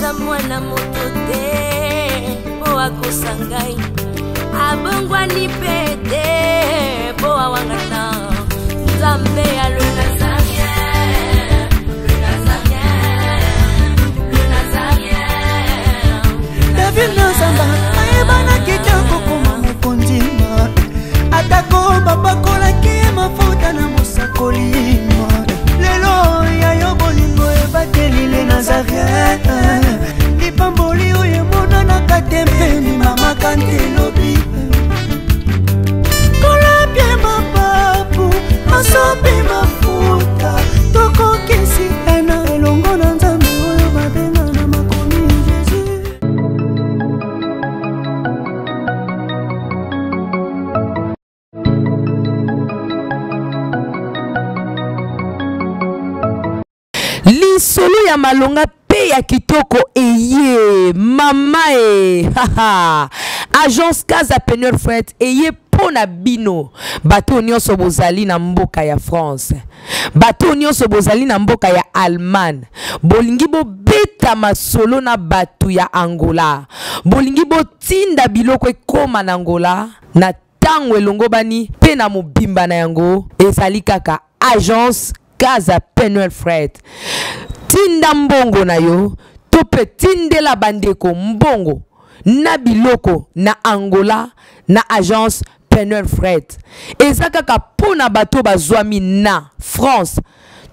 naza mwana moto te po akosa ngai abongwani pe te po awangana Nzambe ya le Nazarien, le Nazarien, le Nazarien. David Nazamba ayebana kitoko koma mokondima atako babakolaki mafuta na mosakolima lelo yayo bolingo ebateli le Nazarien lipamboli oyo emonana katempeni mama kantelobi kolapie mapapu masopi mafuta tokokisi ena elongo na Nzambe oyo babenga na makomi Jésus. Lisolo ya malonga pe ya kitoko eye mama haha agence Casa Penel Fred eye pona bino bato nyonso bozali na mboka ya France bato nyonso bozali na mboka ya Allemagne bolingi bo beta masolo na bato ya Angola bolingi bo tinda biloko ekoma na Angola na tango elongo bani pe na mobimba na yango ezali kaka agence Casa Penel Fred tinda mbongo na yo tope tindela bandeko mbongo na biloko na Angola na agence Penel Fred ezaka kapona bato bazwami na France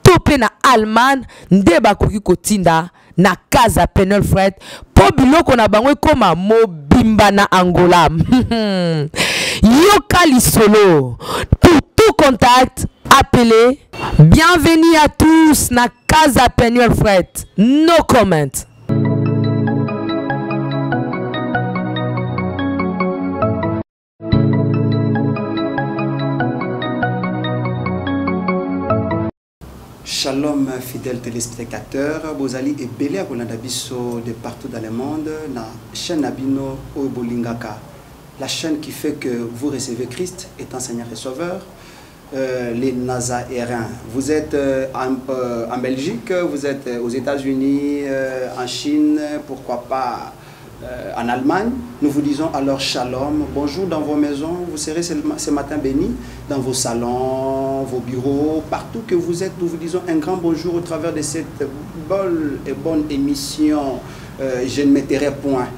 tope na Allemagne nde bakoki kotinda na Casa Penel Fred po biloko na bango koma mobimba na Angola yoka lisolo pour tout contact appelez. Bienvenue à tous na Casa Penel Fred. No comment. Shalom fidèles téléspectateurs, Bozali et Belé à Biso de partout dans le monde, na chaîne Abino Obolingaka, la chaîne qui fait que vous recevez Christ étant Seigneur et Sauveur. Les Nazaréens. Vous êtes en Belgique, vous êtes aux États-Unis, en Chine, pourquoi pas en Allemagne. Nous vous disons alors shalom, bonjour dans vos maisons. Vous serez ce matin bénis dans vos salons, vos bureaux, partout que vous êtes. Nous vous disons un grand bonjour au travers de cette belle et bonne émission. Je ne m'étairai point.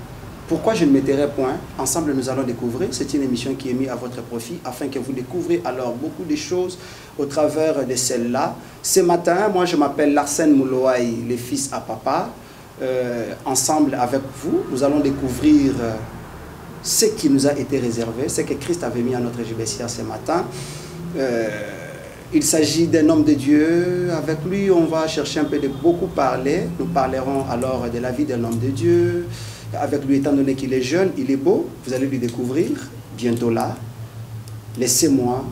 Pourquoi je ne m'étairai point? Ensemble, nous allons découvrir. C'est une émission qui est mise à votre profit afin que vous découvrez alors beaucoup de choses au travers de celle-là. Ce matin, moi, je m'appelle Larsen Mouloaï, le fils à papa. Ensemble avec vous, nous allons découvrir ce qui nous a été réservé, ce que Christ avait mis à notre GBCA ce matin. Il s'agit d'un homme de Dieu. Avec lui, on va chercher un peu de beaucoup parler. Nous parlerons alors de la vie d'un homme de Dieu. Avec lui, étant donné qu'il est jeune, il est beau, vous allez lui découvrir bientôt là. Laissez-moi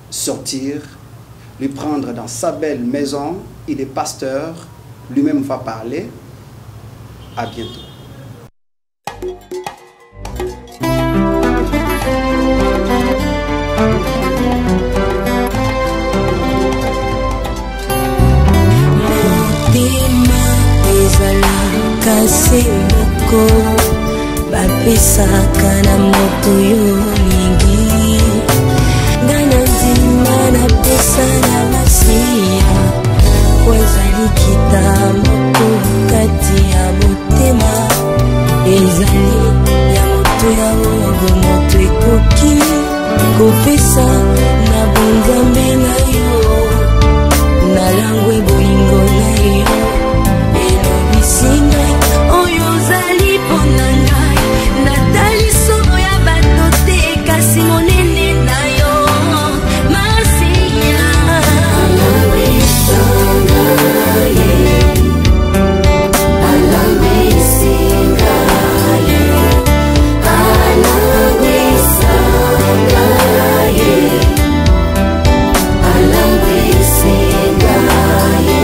sortir, lui prendre dans sa belle maison. Il est pasteur, lui-même va parler. À bientôt. Bapesaka na moto yo mingi ngana nzima na pesa na masiya wazali kita moto kati ya motema ezali ya moto ya oyo moto ekoki kopesa na bonzambe na yo na langwe bolingo na yo elobisinga oyo zali ponanga Nathalie sono ya bato te kasi monene na yo Marcia Alawe sangaye Alawe singaye Alawe sangaye Alawe singaye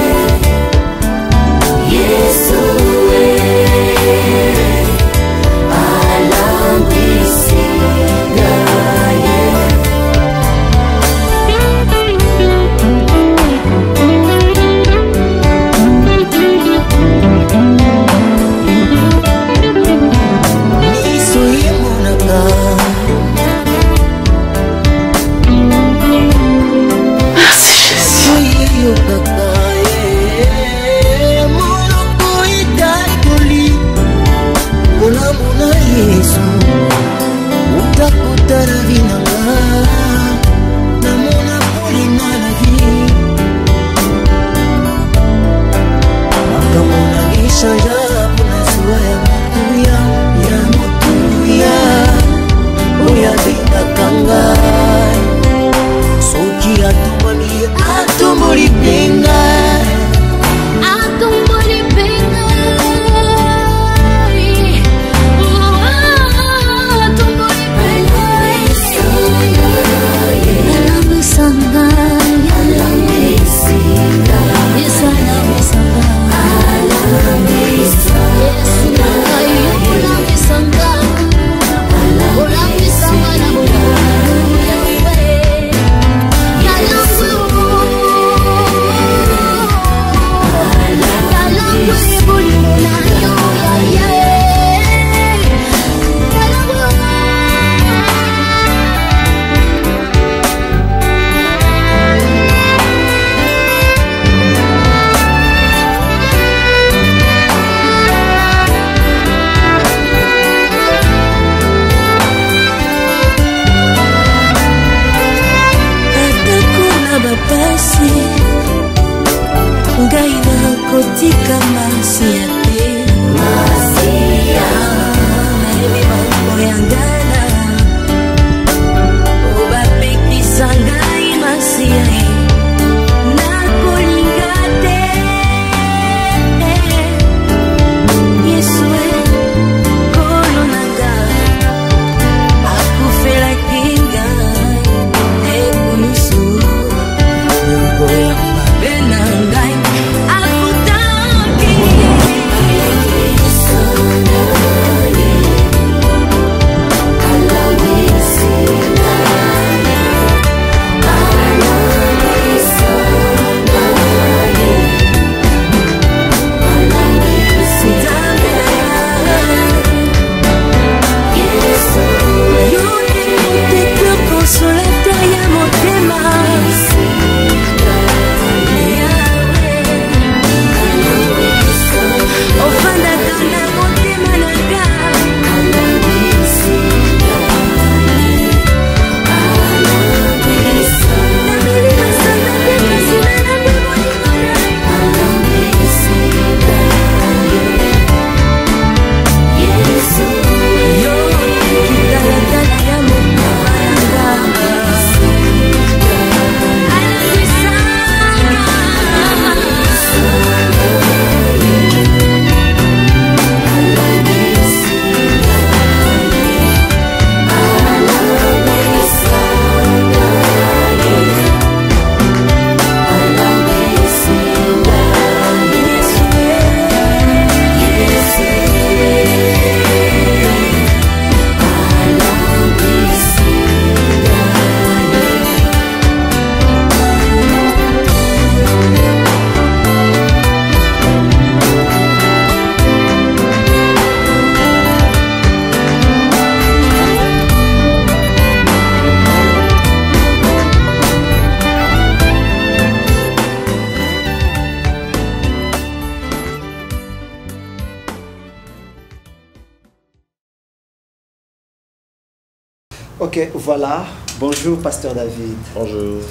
kotika masia te masia nayebi bakoyangana obapekisa ngai masia nakolinga te Yesue kolo nanga akufelaki ngai ekumisu mabe na ngai Ok, voilà. Bonjour, Pasteur David. Bonjour.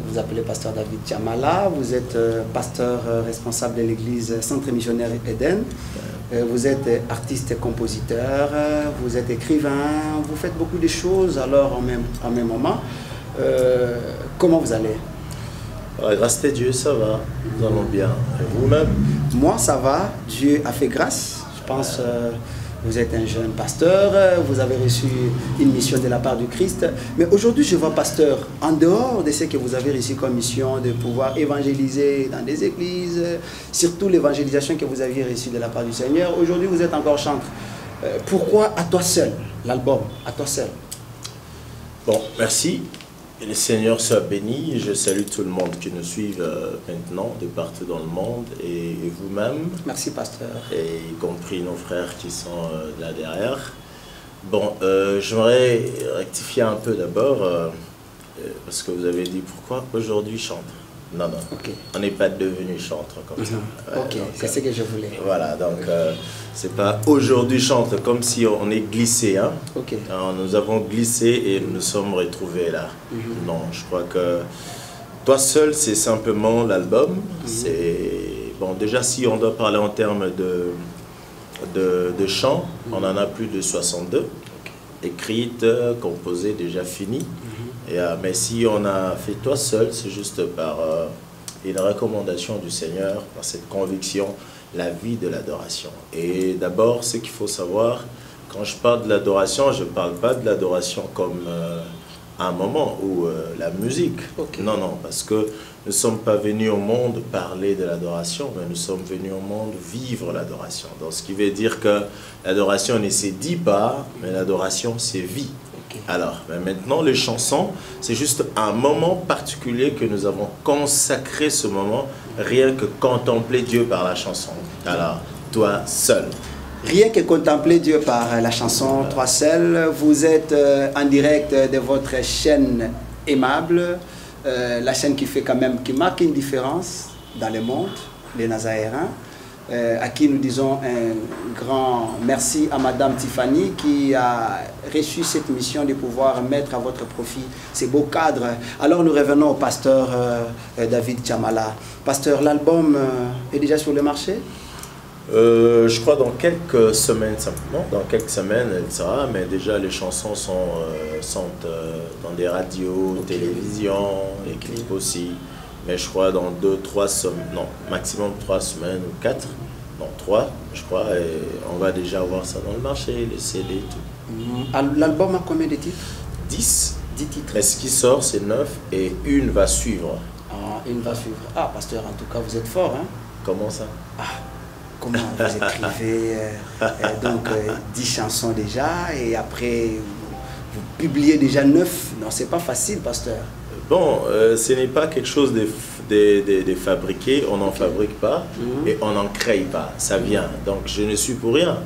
Vous appelez Pasteur David Tiamala. Vous êtes pasteur responsable de l'église Centre Missionnaire Eden. Vous êtes artiste et compositeur. Vous êtes écrivain. Vous faites beaucoup de choses alors en même moment. Comment vous allez? Grâce à Dieu, ça va. Nous allons bien. Et vous-même? Moi, ça va. Dieu a fait grâce. Je pense... Vous êtes un jeune pasteur, vous avez reçu une mission de la part du Christ. Mais aujourd'hui, je vois, pasteur, en dehors de ce que vous avez reçu comme mission, de pouvoir évangéliser dans des églises, surtout l'évangélisation que vous aviez reçue de la part du Seigneur, aujourd'hui, vous êtes encore chantre. Pourquoi à toi seul, l'album, à toi seul? Bon, merci. Et le Seigneur soit béni. Je salue tout le monde qui nous suit maintenant, de partout dans le monde, et vous-même. Merci, pasteur. Et y compris nos frères qui sont là derrière. Bon, j'aimerais rectifier un peu d'abord, parce que vous avez dit pourquoi aujourd'hui chantre. Non, non, okay. On n'est pas devenu chantre comme ça. Ok, c'est ce que je voulais. Voilà, donc c'est pas aujourd'hui chantre, comme si on est glissé. Hein? Okay. Alors, nous avons glissé et nous nous sommes retrouvés là. Non, je crois que toi seul, c'est simplement l'album. C'est bon, déjà si on doit parler en termes de chants, on en a plus de 62, écrites, composées, déjà finies. Mais si on a fait toi seul, c'est juste par une recommandation du Seigneur, par cette conviction, la vie de l'adoration. Et d'abord, ce qu'il faut savoir, quand je parle de l'adoration, je ne parle pas de l'adoration comme un moment ou la musique. Okay. Non, non, parce que nous ne sommes pas venus au monde parler de l'adoration, mais nous sommes venus au monde vivre l'adoration. Donc, ce qui veut dire que l'adoration ne se dit pas, mais l'adoration, c'est vie. Alors, maintenant, les chansons, c'est juste un moment particulier que nous avons consacré ce moment, rien que contempler Dieu par la chanson. Alors, toi seul. Rien que contempler Dieu par la chanson, toi seul. Vous êtes en direct de votre chaîne aimable, la chaîne qui fait quand même, qui marque une différence dans le monde, les Nazaréens. à qui nous disons un grand merci à Madame Tiffany qui a reçu cette mission de pouvoir mettre à votre profit ces beaux cadres. Alors nous revenons au pasteur David Chamala. Pasteur, l'album est déjà sur le marché? Je crois dans quelques semaines simplement. Dans quelques semaines, elle sera, mais déjà les chansons sont dans des radios, télévision, les clips aussi. Mais je crois dans 2-3 semaines, non, maximum 3 semaines ou 4, non 3, je crois, et on va déjà voir ça dans le marché, les CD et tout. L'album a combien de titres? 10. 10 titres. Mais ce qui sort, c'est 9 et une va suivre. Ah, une va suivre. Ah, pasteur, en tout cas, vous êtes fort, hein? Comment ça? Ah, comment vous écrivez donc 10 chansons déjà et après vous publiez déjà 9? Non, c'est pas facile, pasteur. Bon, ce n'est pas quelque chose de fabriqué, on n'en fabrique pas et on n'en crée pas, ça vient. Donc je ne suis pour rien.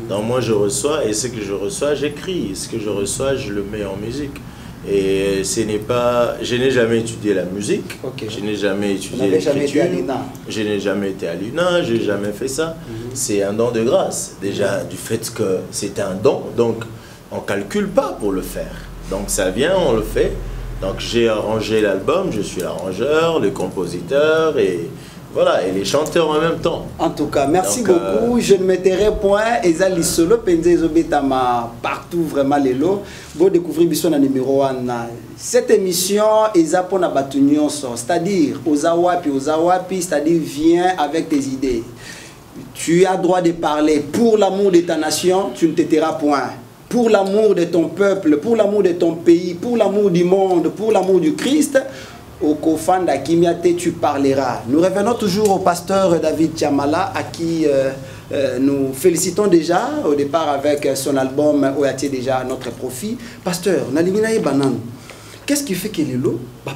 Donc moi je reçois et ce que je reçois, j'écris. Ce que je reçois, je le mets en musique. Et ce n'est pas... Je n'ai jamais étudié la musique, je n'ai jamais étudié l'écriture, je n'ai jamais été à l'UNA, je n'ai jamais fait ça. C'est un don de grâce, déjà du fait que c'est un don, donc on ne calcule pas pour le faire. Donc ça vient, on le fait. Donc j'ai arrangé l'album, je suis l'arrangeur, le compositeur et voilà, et les chanteurs en même temps. En tout cas, merci beaucoup. Je ne mettrai point Ezali solo Penzezo Betama partout vraiment les lots. Vous découvrez Bisson numéro 1. Cette émission Eza pona batunion, c'est-à-dire aux awapi, c'est-à-dire viens avec tes idées. Tu as droit de parler pour l'amour de ta nation, tu ne te tairas point. Pour l'amour de ton peuple, pour l'amour de ton pays, pour l'amour du monde, pour l'amour du Christ, au Kofanda Kimiate, tu parleras. Nous revenons toujours au pasteur David Chamala, à qui nous félicitons déjà au départ avec son album Oyati déjà à notre profit. Pasteur, Nalimina Banan. Qu'est-ce qui fait qu'il est là?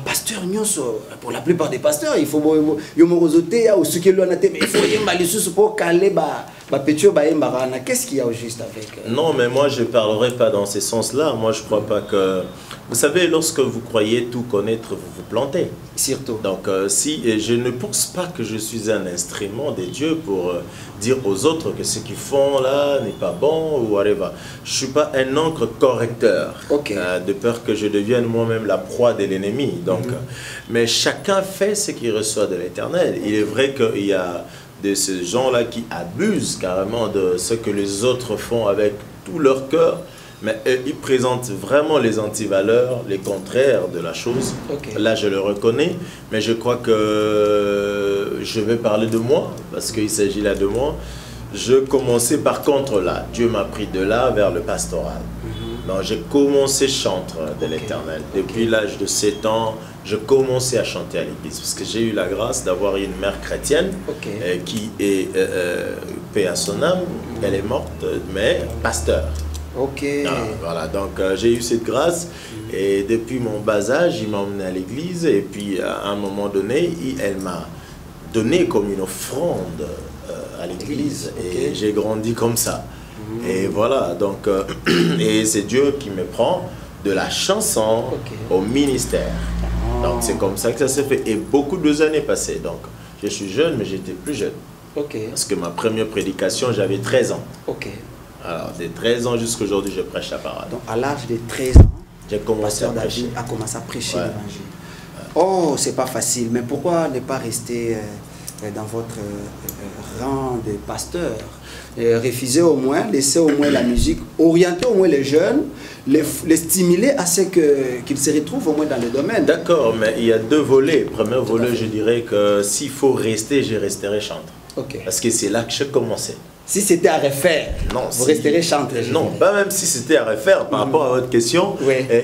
Pasteur, pour la plupart des pasteurs, il faut qu'est-ce qu'il y a au juste avec Non, mais moi je ne parlerai pas dans ce sens-là. Moi je ne crois pas que... Vous savez, lorsque vous croyez tout connaître, vous vous plantez. Surtout. Donc si je ne pense pas que je suis un instrument de Dieu pour dire aux autres que ce qu'ils font là n'est pas bon ou whatever. Je ne suis pas un encre correcteur. De peur que je devienne moi-même la proie de l'ennemi. Donc, mais chacun fait ce qu'il reçoit de l'Éternel. Il est vrai qu'il y a de ces gens-là qui abusent carrément de ce que les autres font avec tout leur cœur, mais ils présentent vraiment les antivaleurs, les contraires de la chose. Là, je le reconnais, mais je crois que je vais parler de moi, parce qu'il s'agit là de moi. Je commençais par contre là. Dieu m'a pris de là vers le pastoral. J'ai commencé chantre de l'Éternel. Depuis l'âge de 7 ans, je commençais à chanter à l'église. Parce que j'ai eu la grâce d'avoir une mère chrétienne qui est, paix à son âme, elle est morte, mais pasteur. Voilà, donc j'ai eu cette grâce. Et depuis mon bas âge, il m'a emmené à l'église. Et puis à un moment donné, elle m'a donné comme une offrande à l'église. Et j'ai grandi comme ça. Et voilà, donc, et c'est Dieu qui me prend de la chanson au ministère. Donc c'est comme ça que ça s'est fait. Et beaucoup de années passées. Donc je suis jeune, mais j'étais plus jeune. Parce que ma première prédication, j'avais 13 ans. Alors de 13 ans jusqu'à aujourd'hui, je prêche la parole. Donc à l'âge de 13 ans, j'ai commencé à prêcher. A commencé à prêcher l'évangile. Oh, c'est pas facile. Mais pourquoi ne pas rester dans votre rang de pasteur? Refuser au moins, laisser au moins la musique, orienter au moins les jeunes, les stimuler à ce qu'ils se retrouvent au moins dans le domaine. D'accord, mais il y a deux volets. Premier volet, je dirais que s'il faut rester, je resterai chantre. Parce que c'est là que j'ai commencé. Si c'était à refaire, vous resterez chantre. Non, pas même si c'était à refaire par rapport à votre question.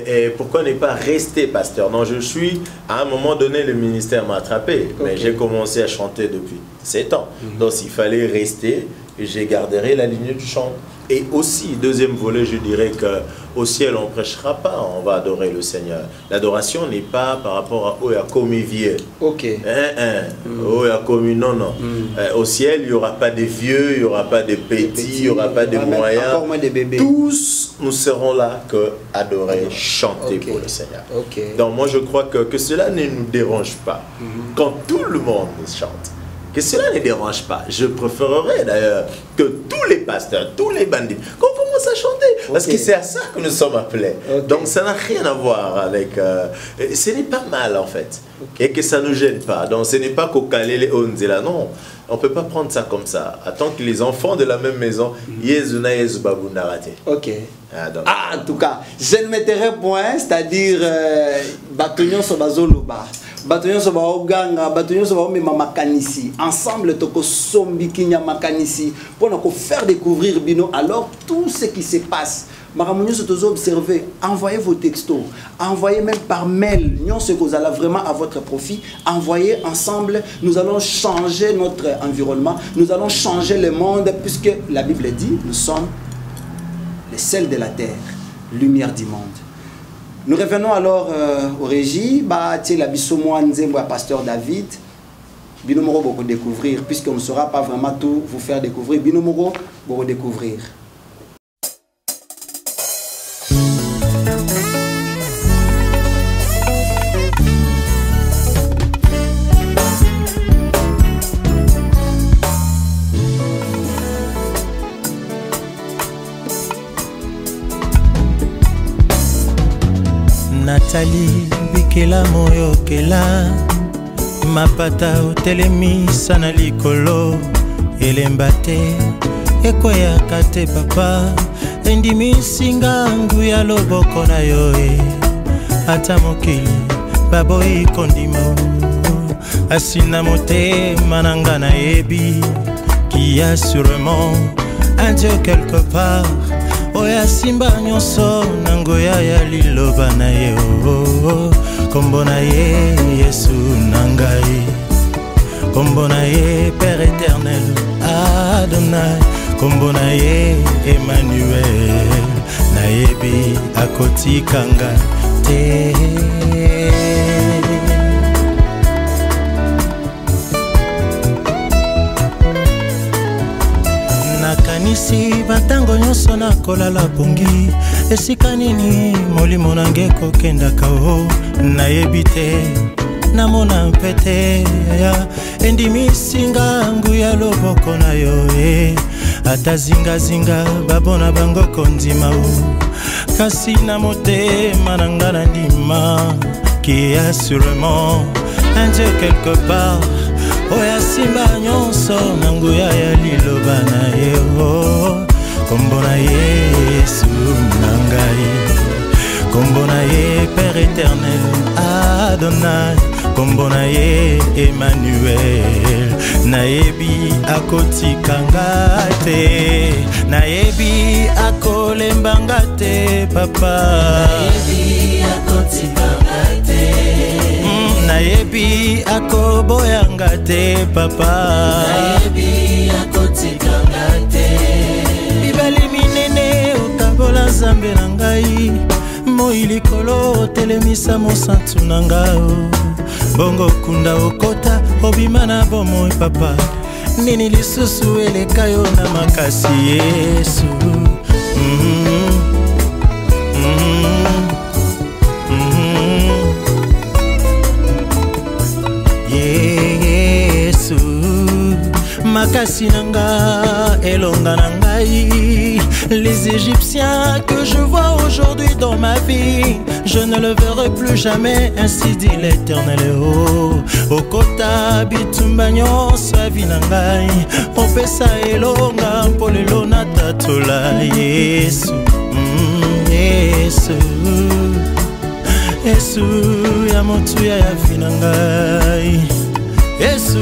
Et pourquoi ne pas rester pasteur? Non, je suis, à un moment donné, le ministère m'a attrapé. Mais j'ai commencé à chanter depuis 7 ans. Donc s'il fallait rester, je garderai la ligne du chant. Et aussi, deuxième volet, je dirais qu'au ciel, on ne prêchera pas, on va adorer le Seigneur. L'adoration n'est pas par rapport à Oya Komi vieux. Oya Komi non. Au ciel, il n'y aura pas de vieux, il n'y aura pas de petits, il n'y aura pas de moyens. Encore moins de bébés. Tous, nous serons là que adorer, chanter pour le Seigneur. Donc moi, je crois que cela ne nous dérange pas. Quand tout le monde chante. que cela ne dérange pas. Je préférerais d'ailleurs que tous les pasteurs, tous les bandits, qu'on commence à chanter. Parce que c'est à ça que nous sommes appelés. Donc ça n'a rien à voir avec... ce n'est pas mal en fait. Et que ça ne nous gêne pas. Donc ce n'est pas qu'au Kalele Onzela, non. On ne peut pas prendre ça comme ça. Attends que les enfants de la même maison, Yezuna Yezubabundarate. Ok. En tout cas, je ne mettrai point, c'est-à-dire Batonyon Sobazoloba, Batonyon Sobaoganga, Batonyon Sobamema Makanisi. Ensemble, Toko Sombi Kinya Makanisi, pour nous faire découvrir Bino. Alors, tout ce qui se passe, Maramounio se tous observer, envoyez vos textos, envoyez même par mail, nous ce que vous allez vraiment à votre profit, envoyez ensemble, nous allons changer notre environnement, nous allons changer le monde, puisque la Bible dit, nous sommes les sel de la terre, lumière du monde. Nous revenons alors au régie, la Bissomoa Nzembo, pasteur David, Binomoro beaucoup découvrir, puisqu'on ne saura pas vraiment tout vous faire découvrir, Binomoro beaucoup découvrir. Nathalie Bikela Moyo Kela Mapata Otelemi Sana Likolo Elembate Ekoya Kate Papa Endimi Singangu ya loboko na yoe Ata mokili Baboyi kondimo Asina mote Manangana Ebi Qui a sûrement un Dieu quelque part Oya simba nyonso nangoya ya liloba na ye kombo na ye Yesu nangai kombo na ye Père éternel Adonai kombo na ye Emmanuel nayebi akotikanga te nakanisi batango nyonso nakolala pongi esika nini molimo nange kokendaka o nayebi te namona mpete ya endimi singangu ya loboko na yo ata zingazinga babona bango kondima o kasi na motema na nga na ndima qui a sûrement un Dieu quelque part Oya simba nyonso nanguya ya liloba na ye kombo na ye Yesu nangai kombo na ye Père éternel Adonai kombo na ye Emmanuel nayebi akotikanga te nayebi akolembanga te papa nayebi akotikanga te nayebi akoboyanga te papa nayebi akotikanga te bibali minene otambola nzambe na ngai moi likolo otelemisa mosantu na ngao bongo kunda okota obima na bomoi papa nini lisusu eleka yo na makasi Yesu makasi nanga elonga nangai les Égyptiens que je vois aujourd'hui dans ma vie je ne le verrai plus jamais ainsi dit l'Éternel okota bitumba nyonso ya vi nangai opesa elonga mpo lelo natatola Yesu Yesu Yesu ya motuya ya vi nangai Yesu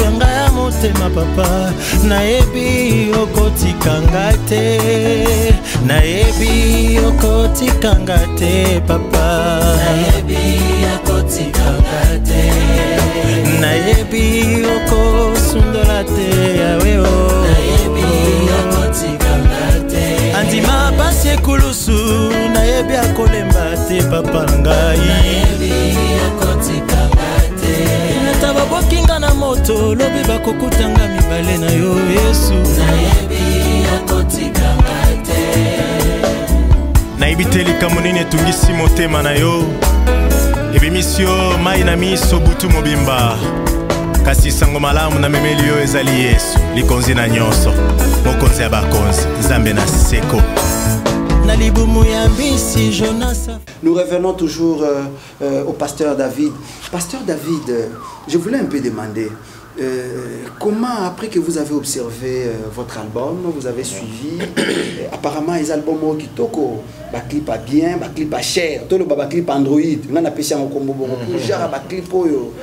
yanga ya motema papa nayebi okotikanga te nayebi okotikanga te papa nayebi okotikanga te nayebi okosundola te yawe nayebi okotikanga te andima pasi ekulusu nayebi akolemba te papa ngai nayebi okotikanga Taba bokinga na moto lobi bakokutanga mibale na yo Yesu nayebi akotikanga te nayebi te likambo nini etungisi motema na yo ebimisio mai na miso butu mobimba kasi sango malamu na memeli yo ezali Yesu likonzi na nyonso mokonzi ya bakonzi Nzambe na seko na libumu ya mbisi Jonas. Nous revenons toujours au pasteur David. Pasteur David, je voulais un peu demander comment, après que vous avez observé votre album, vous avez suivi, apparemment les albums qui toko, ba clip à bien, ba clip à cher, tout le ba clip Android, on a appelé ça en combo beaucoup, genre ba clip oyo,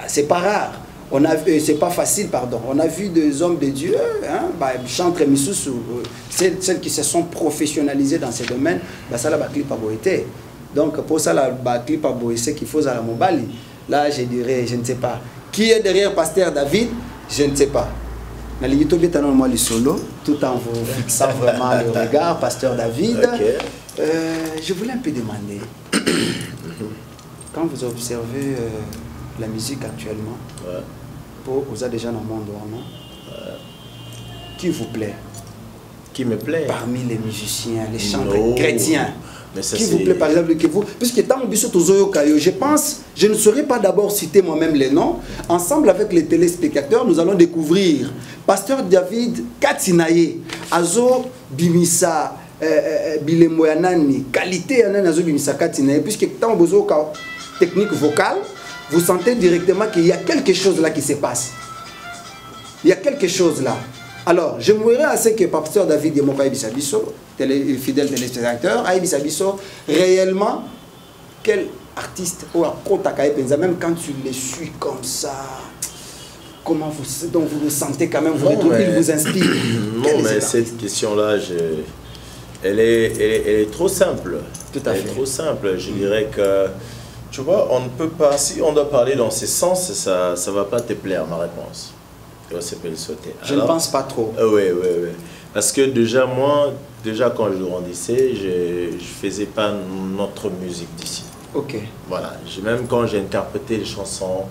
c'est pas rare. On a c'est pas facile, pardon. On a vu des hommes de Dieu, hein, chantre misusu, celles qui se sont professionnalisées dans ces domaines, ça la clip à boité. Donc pour ça la clip à boité, c'est qu'il faut à la mobali. Là, je dirais, je ne sais pas. Qui est derrière Pasteur David? Je ne sais pas. Mais le solo, tout en vous fixant vraiment le regard, Pasteur David. Okay. Je voulais un peu demander, quand vous observez la musique actuellement, vous êtes déjà dans le monde, non? Qui vous plaît? Qui me plaît? Parmi les musiciens, les chanteurs chrétiens. Qui vous plaît par exemple que vous, puisque tant je pense, je ne saurais pas d'abord citer moi-même les noms. Ensemble avec les téléspectateurs, nous allons découvrir Pasteur David Katinaye, Azo Bimisa Bilemoyanani, qualité Azo Bimisa Katinaye, puisque tant besoin technique vocale, vous sentez directement qu'il y a quelque chose là qui se passe. Il y a quelque chose là. Alors, je j'aimerais assez que Pasteur David Yemoka Ibisabiso, fidèle téléspectateur, Ibisabiso, réellement, quel artiste ou à même quand tu les suis comme ça, comment vous, donc vous sentez quand même, il vous inspire. Non, mais cette question-là, elle est trop simple. Tout à fait. Elle est trop simple. Je dirais que, tu vois, on ne peut pas, si on doit parler dans ces sens, ça ne va pas te plaire, ma réponse. Je ne pense pas trop. Oui. Parce que déjà, moi, quand je grandissais, je ne faisais pas notre musique d'ici. Ok. Voilà. Même quand j'ai interprété les chansons,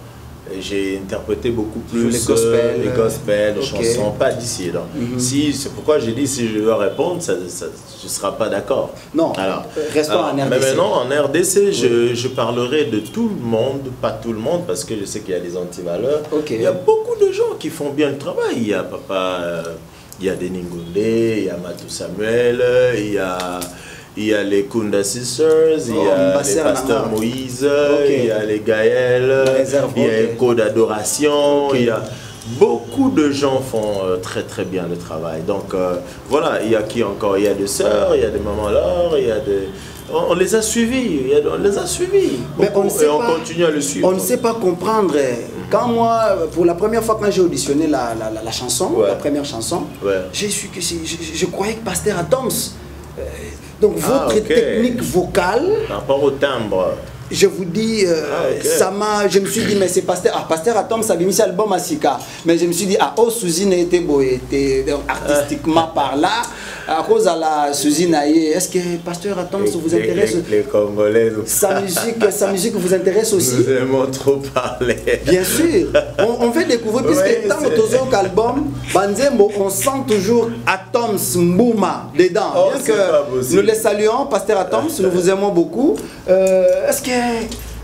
j'ai interprété beaucoup plus les gospels, les chansons, pas d'ici. Si, c'est pourquoi j'ai dit, si je dois répondre, je ne serai pas d'accord. Non, restons en RDC. Mais maintenant, en RDC, je parlerai de tout le monde, pas tout le monde, parce que je sais qu'il y a des anti-valeurs. Il y a beaucoup de gens qui font bien le travail. Il y a il y a Denis Ngoundé, il y a Matou Samuel, il y a les Kunda Sisters, il y a les Pasteurs Moïse, il y a les Gaël, il y a les Code d'Adoration, il y a beaucoup de gens font très très bien le travail. Donc voilà, il y a qui encore? Il y a des sœurs, il y a des mamans Laure, il y a des... On les a suivis, Mais on continue à le suivre. On ne sait pas comprendre. Quand moi, pour la première fois, quand j'ai auditionné la chanson, la première chanson, j'ai su que je croyais que Pasteur Atoms. Donc votre technique vocale... Par rapport au timbre. Je vous dis, je me suis dit, mais c'est Pasteur Atoms, ça a mis l'album à Sika. Mais je me suis dit, Suzine était artistiquement par là. À cause de la Suzine, est-ce que Pasteur Atoms vous intéresse? Les Congolais, sa musique vous intéresse aussi? Nous aimons trop parler. Bien sûr. On veut découvrir, puisque dans notre album, on sent toujours Atoms Mbouma dedans. Bien que nous les saluons, Pasteur Atoms, nous vous aimons beaucoup. Est-ce que,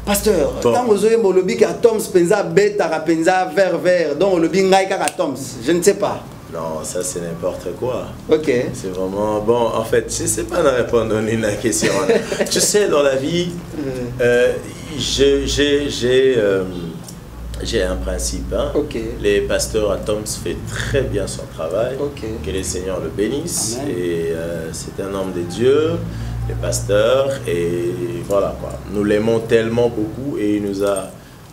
Pasteur, quand vous avez mon lobby Atoms, penza bêta, penza vert, donc le lobby ngaïka Atoms, je ne sais pas. Non, ça c'est n'importe quoi. Ok. C'est vraiment... Bon, en fait, je ne sais pas répondre à la question. Tu sais, dans la vie, j'ai un principe. Hein. Les pasteurs Atoms fait très bien son travail. Que le Seigneur le bénisse. Amen. Et c'est un homme de Dieu, les pasteurs. Et voilà quoi. Nous l'aimons tellement beaucoup et il nous a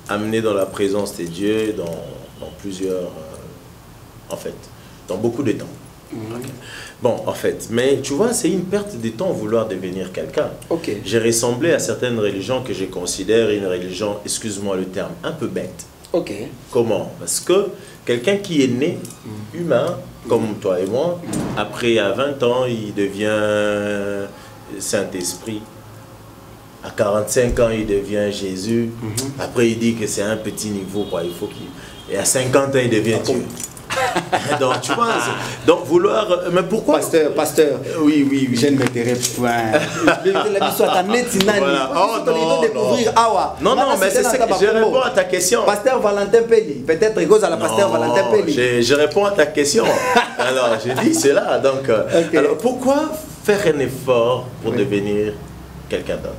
amenés dans la présence de Dieu dans plusieurs... en fait, dans beaucoup de temps. Bon, en fait, mais tu vois, c'est une perte de temps vouloir devenir quelqu'un. J'ai ressemblé à certaines religions que je considère une religion, excuse-moi le terme, un peu bête. Comment? Parce que quelqu'un qui est né humain, comme toi et moi, après à 20 ans, il devient Saint-Esprit. À 45 ans, il devient Jésus. Après, il dit que c'est un petit niveau, quoi. Il faut qu'il... Et à 50 ans, il devient Dieu. Donc, tu vois, donc vouloir... Mais pourquoi? Pasteur. Oui, oui, oui. Je ne m'intéresse point. Voilà. Oh, non, non, mais c'est ça que je réponds à ta question. Pasteur Valentin Pelli. Peut-être que à la pasteur Valentin Pelli. Je réponds à ta question. Alors, j'ai dit cela. Donc, alors, pourquoi faire un effort pour devenir quelqu'un d'autre?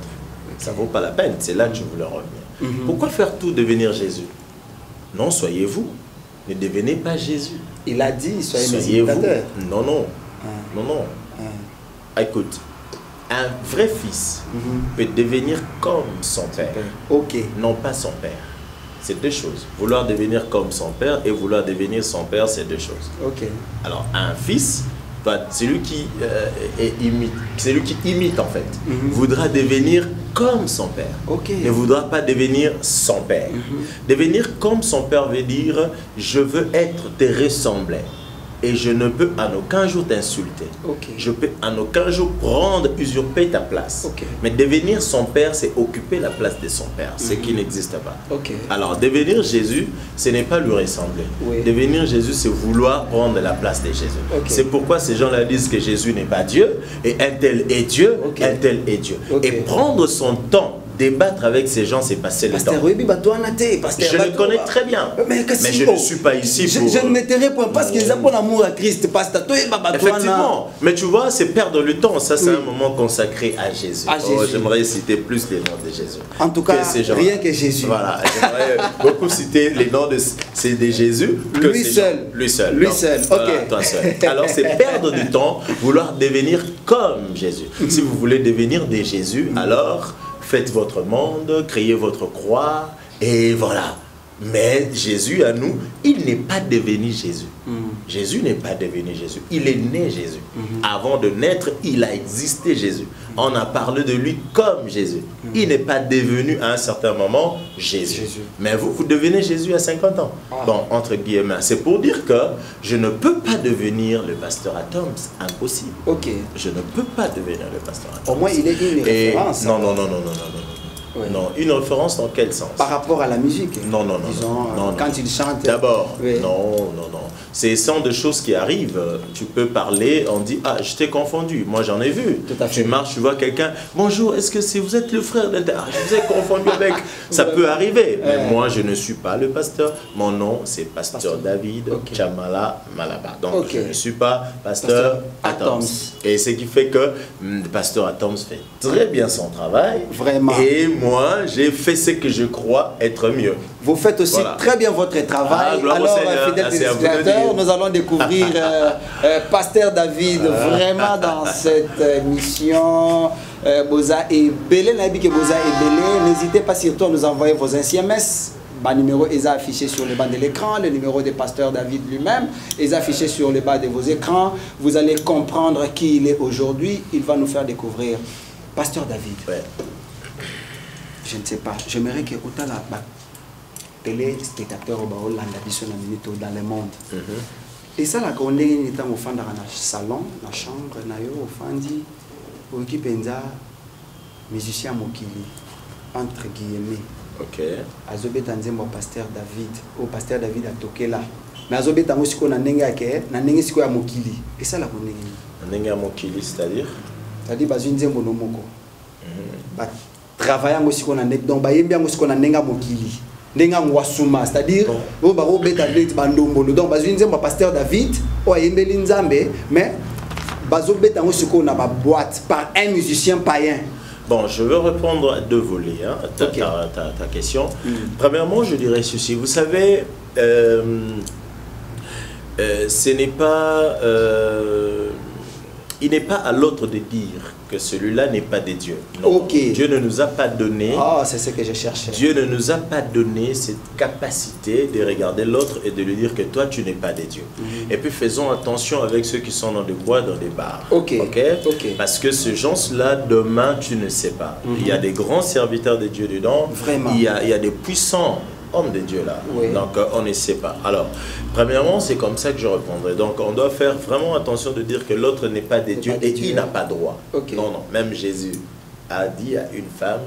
Ça ne vaut pas la peine. C'est là que je voulais revenir. Pourquoi faire tout devenir Jésus? Non, soyez vous. Ne devenez pas Jésus. Il a dit, soyez vous. Non, non. Non, non. Écoute, un vrai fils peut devenir comme son père. Ok. Non pas son père. C'est deux choses. Vouloir devenir comme son père et vouloir devenir son père, c'est deux choses. Ok. Alors, un fils, celui qui imite en fait, voudra devenir comme son père. Okay. Ne voudra pas devenir son père. Devenir comme son père veut dire je veux te ressembler. Et je ne peux en aucun jour t'insulter. Okay. Je peux en aucun jour usurper ta place. Okay. Mais devenir son père, c'est occuper la place de son père, ce qui n'existe pas. Okay. Alors, devenir Jésus, ce n'est pas lui ressembler. Oui. Devenir Jésus, c'est vouloir prendre la place de Jésus. Okay. C'est pourquoi ces gens-là disent que Jésus n'est pas Dieu, et un tel est Dieu, un tel est Dieu. Et prendre son temps, débattre avec ces gens, c'est passer le temps. Je le connais très bien, mais je ne suis pas ici pour... Je ne m'éterai point parce qu'ils ont pour l'amour à Christ. Effectivement, mais tu vois, c'est perdre le temps. Ça, c'est un moment consacré à Jésus. J'aimerais citer plus les noms de Jésus. En tout cas, rien que Jésus. Voilà, j'aimerais beaucoup citer les noms de Jésus. Que lui seul. Lui seul. Lui seul, voilà, toi seul. Alors, c'est perdre du temps, vouloir devenir comme Jésus. Si vous voulez devenir des Jésus, alors... faites votre monde, créez votre croix, et voilà. Mais Jésus, à nous, il n'est pas devenu Jésus. Jésus n'est pas devenu Jésus. Il est né Jésus. Avant de naître, il a existé Jésus. On a parlé de lui comme Jésus. Il n'est pas devenu à un certain moment Jésus. Mais vous devenez Jésus à 50 ans. Bon, entre guillemets. C'est pour dire que je ne peux pas devenir le pasteur Atoms. Impossible. Ok. Je ne peux pas devenir le pasteur Atoms. Au moins, il est une référence. Non, non, non, non, non, non, non. Oui. Non, une référence dans quel sens? Par rapport à la musique. Non, non, non. Disons, non, quand il chante. D'abord, non, non, non. C'est sans de choses qui arrivent. Tu peux parler, on dit, ah, je t'ai confondu. Moi, j'en ai vu. Tout à fait. Tu marches, tu vois quelqu'un, bonjour, est-ce que vous êtes le frère de... Ah, je vous ai confondu avec... Ça peut arriver. Mais moi, je ne suis pas le pasteur. Mon nom, c'est Pasteur David Chamala Malaba. Donc, je ne suis pas Pasteur Atoms. Et ce qui fait que le Pasteur Atoms fait très bien son travail. Vraiment. Et moi, j'ai fait ce que je crois être mieux. Vous faites aussi très bien votre travail. Alors, fidèles téléspectateurs, nous allons découvrir Pasteur David vraiment dans cette émission. Boza et Belé, n'hésitez pas surtout à nous envoyer vos SMS. Le numéro est affiché sur le bas de l'écran, le numéro de Pasteur David lui-même est affiché sur le bas de vos écrans. Vous allez comprendre qui il est aujourd'hui. Il va nous faire découvrir Pasteur David. Ouais. Je ne sais pas, j'aimerais que autant la téléspectateurs dans le monde. Et ça, là, quand on est dans le salon, dans la chambre, on est musicien mokili, entre guillemets. Ok. Azobeta nzembo Pasteur David, au Pasteur David a toqué là. Mais azobeta musiko na nenga ke, na nenga siko ya mokili. Et ça, là, on est. Na nenga mokili, c'est-à-dire? C'est-à-dire, bazu nzembo no moko. Ba travailler musiko na nenga, donc ba yembia musiko na nenga mokili. Nenga mwasuma, c'est-à-dire, au baro beta beta bandombo. Donc bazu nzembo Pasteur David, o yembeli nzambe, mais bazo beta musiko na ba boîte par un musicien païen. Bon, je veux répondre à deux volets, hein, ta question. Premièrement, je dirais ceci. Vous savez, ce n'est pas... il n'est pas à l'autre de dire que celui-là n'est pas de Dieu. Non. Dieu ne nous a pas donné... Ah, c'est ce que je cherchais. Dieu ne nous a pas donné cette capacité de regarder l'autre et de lui dire que toi, tu n'es pas de Dieu. Et puis, faisons attention avec ceux qui sont dans des boîtes, dans des bars. Parce que ce gens-là, demain, tu ne sais pas. Il y a des grands serviteurs de Dieu dedans. Vraiment. Il y a des puissants hommes de Dieu là. Donc, on ne sait pas. Alors, premièrement, c'est comme ça que je répondrai. Donc, on doit faire vraiment attention de dire que l'autre n'est pas de Dieu et il n'a pas droit. Non, non. Même Jésus a dit à une femme,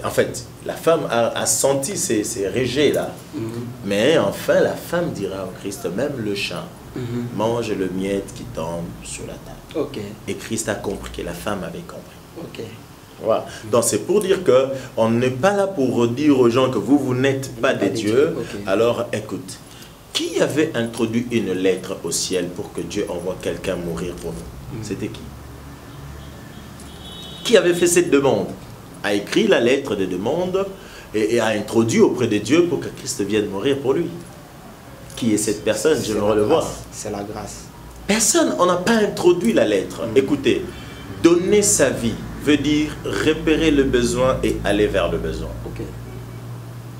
en fait, La femme a senti ces rejets-là. Mais enfin, la femme dira au Christ, même le chat mange le miette qui tombe sur la table. Et Christ a compris que la femme avait compris. Voilà. Donc c'est pour dire qu'on n'est pas là pour dire aux gens que vous n'êtes pas des dieux. Alors écoute, qui avait introduit une lettre au ciel pour que Dieu envoie quelqu'un mourir pour nous? C'était qui? Qui avait fait cette demande? A écrit la lettre de demande et a introduit auprès de Dieu pour que Christ vienne mourir pour lui. Qui est cette personne? J'aimerais le voir. C'est la grâce. Personne, on n'a pas introduit la lettre. Écoutez, donner sa vie veut dire repérer le besoin et aller vers le besoin.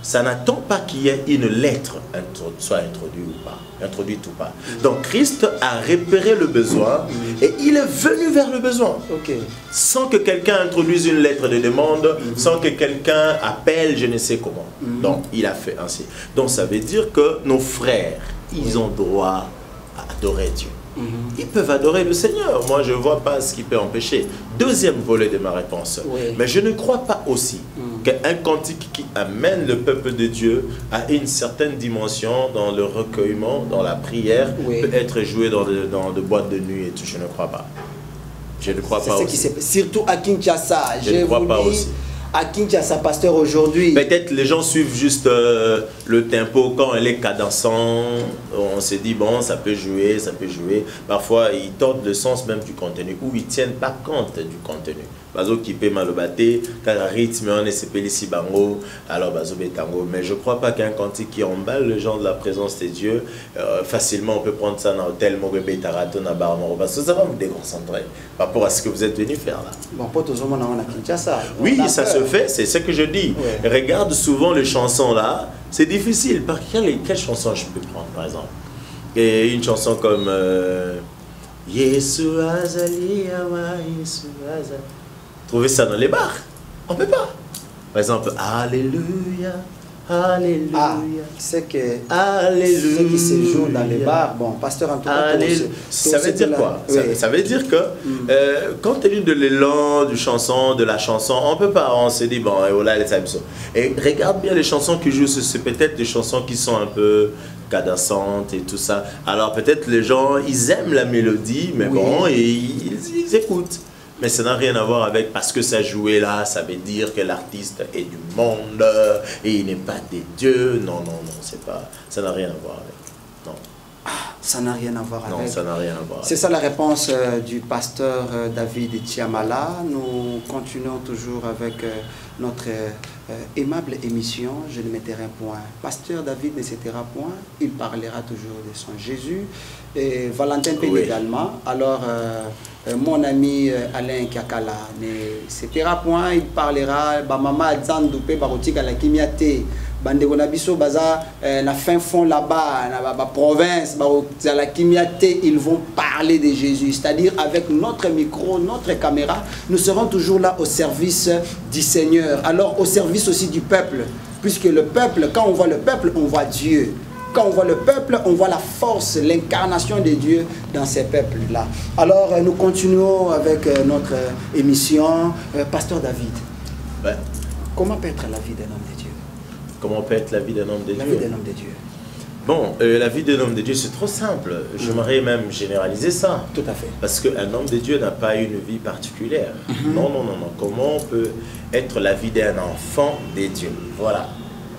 Ça n'attend pas qu'il y ait une lettre soit introduite ou pas. Donc Christ a repéré le besoin et il est venu vers le besoin. Sans que quelqu'un introduise une lettre de demande, sans que quelqu'un appelle je ne sais comment. Donc il a fait ainsi. Donc ça veut dire que nos frères, ils ont droit à adorer Dieu. Ils peuvent adorer le Seigneur. Moi, je ne vois pas ce qui peut empêcher. Deuxième volet de ma réponse. Mais je ne crois pas aussi qu'un cantique qui amène le peuple de Dieu à une certaine dimension dans le recueillement, dans la prière, peut être joué dans de boîtes de nuit et tout. Je ne crois pas. Je ne crois pas aussi. Surtout à Kinshasa. Je ne crois pas aussi. À Kinshasa, pasteur, aujourd'hui. Peut-être les gens suivent juste le tempo. Quand elle est cadençant, on se dit, bon, ça peut jouer, ça peut jouer. Parfois, ils tordent le sens même du contenu ou ils ne tiennent pas compte du contenu. Bazo qui peut malobater, quand le rythme on est s'appelle ici bango, alors bazo betango. Mais je ne crois pas qu'un cantique qui emballe le genre de la présence de Dieu, facilement on peut prendre ça dans l'hôtel Mogebe Tarato na Barmoro, parce que ça va vous déconcentrer par rapport à ce que vous êtes venu faire là. Bon, pour tous on a Kinshasa. Oui, ça se fait, c'est ce que je dis. Regarde souvent les chansons là, c'est difficile. Par quelle chanson je peux prendre par exemple? Et une chanson comme Yesu Azali Awa Yesu Azali. Trouver ça dans les bars, on ne peut pas. Par exemple, Alléluia, Alléluia. C'est que Alléluia. Ce qui se joue dans les bars, bon, pasteur Antoine, ça veut dire quoi? Ça veut dire que quand tu es de l'élan, de la chanson, on ne peut pas, on se dit, bon, et voilà, les absents. Et regarde bien les chansons qui jouent, c'est peut-être des chansons qui sont un peu cadençantes et tout ça. Alors peut-être les gens, ils aiment la mélodie, mais bon, ils écoutent. Mais ça n'a rien à voir avec parce que ça jouait là, ça veut dire que l'artiste est du monde et il n'est pas des dieux. Non, non, non, c'est pas, ça n'a rien à voir avec. Non. Ça n'a rien à voir avec. Non, ça n'a rien à voir. C'est ça la réponse du pasteur David Tiamala. Nous continuons toujours avec notre aimable émission. Je ne mettrai point. Pasteur David ne se taira point. Il parlera toujours de son Jésus. Et Valentin Pény également. Alors, mon ami Alain Kiakala ne se taira point. Il parlera. Mama Zandoupé Barotika la Kimiate. Bandeko na biso baza na fin fond là-bas na province ba la Kimiate, ils vont parler de Jésus, c'est-à-dire avec notre micro, notre caméra, nous serons toujours là au service du Seigneur. Alors au service aussi du peuple, puisque le peuple, quand on voit le peuple, on voit Dieu. Quand on voit le peuple, on voit la force, l'incarnation de Dieu dans ces peuples-là. Alors nous continuons avec notre émission. Pasteur David, comment peut être la vie d'un homme de Dieu? Comment peut être la vie d'un homme de Dieu? La vie d'un homme de Dieu. Bon, la vie d'un homme de Dieu, c'est trop simple. J'aimerais même généraliser ça. Tout à fait. Parce qu'un homme de Dieu n'a pas une vie particulière. Non, non, non, non. Comment peut être la vie d'un enfant de Dieu? Voilà.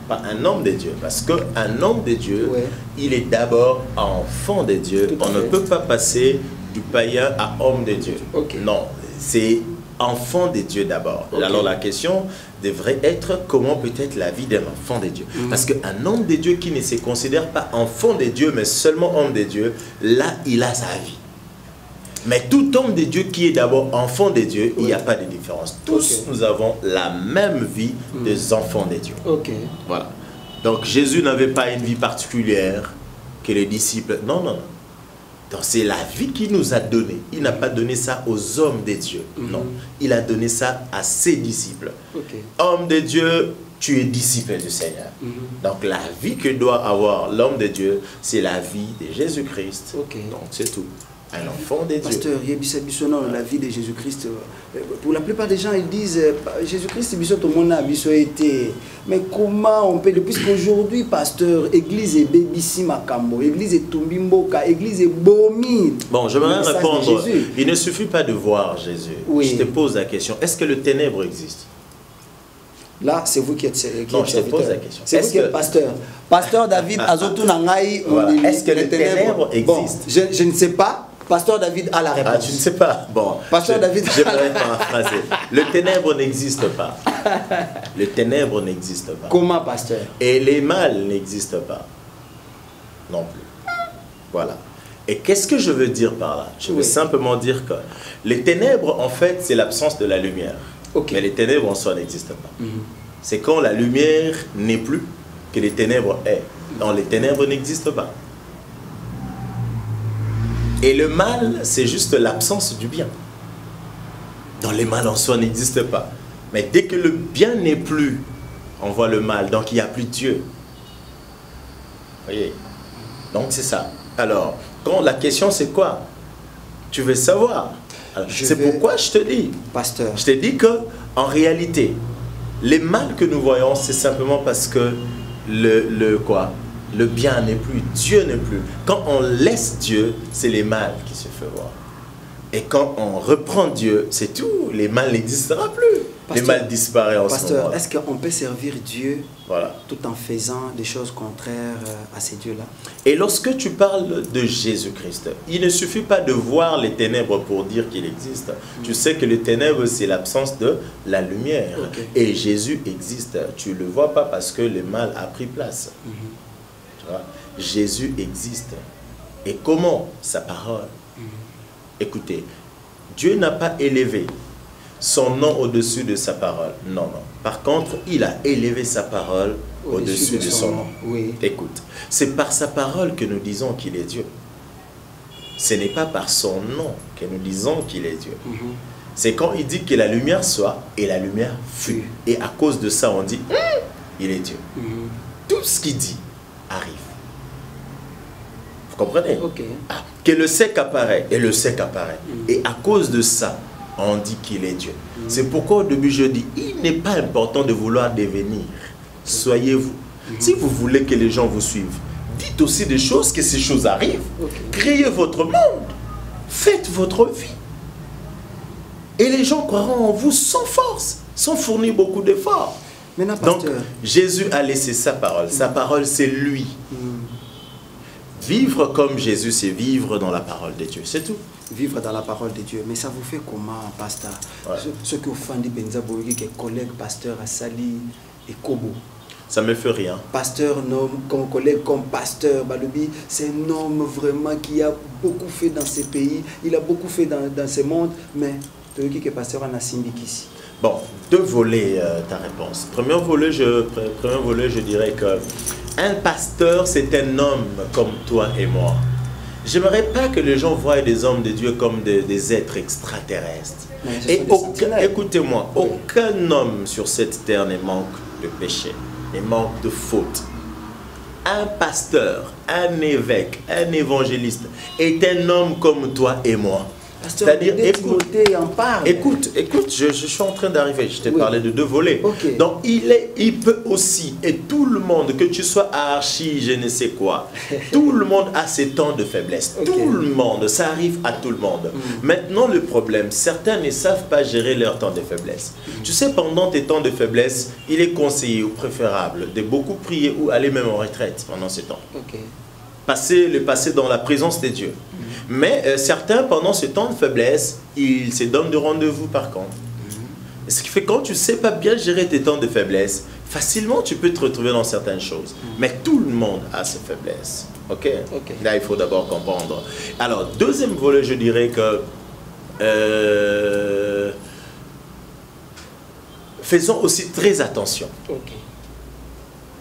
Pas un homme de Dieu. Parce qu'un homme de Dieu, il est d'abord enfant de Dieu. On ne peut pas passer du païen à homme de Dieu. Non, c'est enfant de Dieu d'abord. Alors la question devrait être comment peut être la vie d'un enfant de Dieu. Parce qu'un homme de Dieu qui ne se considère pas enfant de Dieu, mais seulement homme de Dieu, là, il a sa vie. Mais tout homme de Dieu qui est d'abord enfant de Dieu, il n'y a pas de différence. Tous, nous avons la même vie des enfants de Dieu. Voilà. Donc Jésus n'avait pas une vie particulière que les disciples. Non, non, non. Donc c'est la vie qu'il nous a donnée. Il n'a pas donné ça aux hommes de Dieu. Non. Il a donné ça à ses disciples. Homme de Dieu, tu es disciple du Seigneur. Donc la vie que doit avoir l'homme de Dieu, c'est la vie de Jésus-Christ. Donc c'est tout. un enfant des dieux. Pasteur, il y a la vie de Jésus-Christ. Pour la plupart des gens, ils disent Jésus-Christ, tout le monde a été. Mais comment on peut, puisqu'aujourd'hui, pasteur, église est Bébissi Makambo, église est Tumbimboka, église est Bomi. Bon, j'aimerais répondre. Il ne suffit pas de voir Jésus. Oui. Je te pose la question, est-ce que le ténèbre existe? Là, c'est vous qui êtes non, je te pose la question. C'est vous qui êtes pasteur. Pasteur David Azotou Nangaï, est-ce que le ténèbre existe? Bon, je ne sais pas. Pasteur David a la réponse. Ah, tu ne sais pas. Bon, Pasteur David. J'aimerais paraphraser. Le ténèbre n'existe pas. Le ténèbre n'existe pas. Comment, pasteur? Et les mâles n'existent pas. Non plus. Voilà. Et qu'est-ce que je veux dire par là? Je veux simplement dire que les ténèbres, en fait, c'est l'absence de la lumière. Okay. Mais les ténèbres en soi n'existent pas. C'est quand la lumière n'est plus que les ténèbres est. Non, les ténèbres n'existent pas. Et le mal, c'est juste l'absence du bien. Donc les mal en soi n'existent pas. Mais dès que le bien n'est plus, on voit le mal. Donc il n'y a plus Dieu. Vous voyez? Donc c'est ça. Alors, quand la question c'est quoi? Tu veux savoir? C'est pourquoi je te dis, pasteur, je te dis que en réalité, les mal que nous voyons, c'est simplement parce que le bien n'est plus, Dieu n'est plus. Quand on laisse Dieu, c'est les mal qui se font voir. Et quand on reprend Dieu, c'est tout. Les mal n'existera plus. Pasteur, les mal disparaissent en ce moment. Pasteur, est-ce qu'on peut servir Dieu tout en faisant des choses contraires à ces dieux-là? Et lorsque tu parles de Jésus-Christ, il ne suffit pas de voir les ténèbres pour dire qu'il existe. Tu sais que les ténèbres, c'est l'absence de la lumière. Et Jésus existe. Tu ne le vois pas parce que le mal a pris place. Tu vois? Jésus existe. Et comment? Sa parole. Écoutez, Dieu n'a pas élevé son nom au-dessus de sa parole. Non, non. Par contre, il a élevé sa parole au-dessus de son nom. Oui. Écoute, c'est par sa parole que nous disons qu'il est Dieu. Ce n'est pas par son nom que nous disons qu'il est Dieu. C'est quand il dit que la lumière soit, et la lumière fut. Et à cause de ça, on dit, il est Dieu. Tout ce qu'il dit arrive. Vous comprenez? Que le sec apparaît, et le sec apparaît. Et à cause de ça, on dit qu'il est Dieu. C'est pourquoi au début je dis, il n'est pas important de vouloir devenir. Soyez-vous. Si vous voulez que les gens vous suivent, dites aussi des choses, que ces choses arrivent. Créez votre monde. Faites votre vie. Et les gens croiront en vous sans force, sans fournir beaucoup d'efforts. Donc, Jésus a laissé sa parole. Sa parole, c'est lui. Vivre comme Jésus, c'est vivre dans la parole de Dieu. C'est tout. Vivre dans la parole de Dieu. Mais ça vous fait comment, pasteur? Ce que vous faites, Benza Boyogi, qui est collègue pasteur à Sali et Kobo. Ça me fait rien. Pasteur, comme collègue, comme pasteur, Baloubi, c'est un homme vraiment qui a beaucoup fait dans ces pays. Il a beaucoup fait dans ce monde. Mais Boyogi, qui est pasteur à Nasimbikisi. Bon, deux volets ta réponse. Premier volet, je dirais que un pasteur, c'est un homme comme toi et moi. J'aimerais pas que les gens voient des hommes de Dieu comme des êtres extraterrestres. Et écoutez-moi, aucun homme sur cette terre ne manque de péché, ne manque de faute. Un pasteur, un évêque, un évangéliste est un homme comme toi et moi. C'est-à-dire, écoute, je suis en train d'arriver, je t'ai parlé de deux volets. Donc, il peut aussi, et tout le monde, que tu sois archi, je ne sais quoi, tout le monde a ses temps de faiblesse. Tout le monde, ça arrive à tout le monde. Maintenant, le problème, certains ne savent pas gérer leur temps de faiblesse. Tu sais, pendant tes temps de faiblesse, il est conseillé ou préférable de beaucoup prier ou aller même en retraite pendant ces temps. Le passer dans la présence de Dieu. Mais certains, pendant ce temps de faiblesse, ils se donnent de rendez-vous par contre. Ce qui fait que quand tu ne sais pas bien gérer tes temps de faiblesse, facilement tu peux te retrouver dans certaines choses. Mais tout le monde a ses faiblesses. Là, il faut d'abord comprendre. Alors, deuxième volet, je dirais que faisons aussi très attention.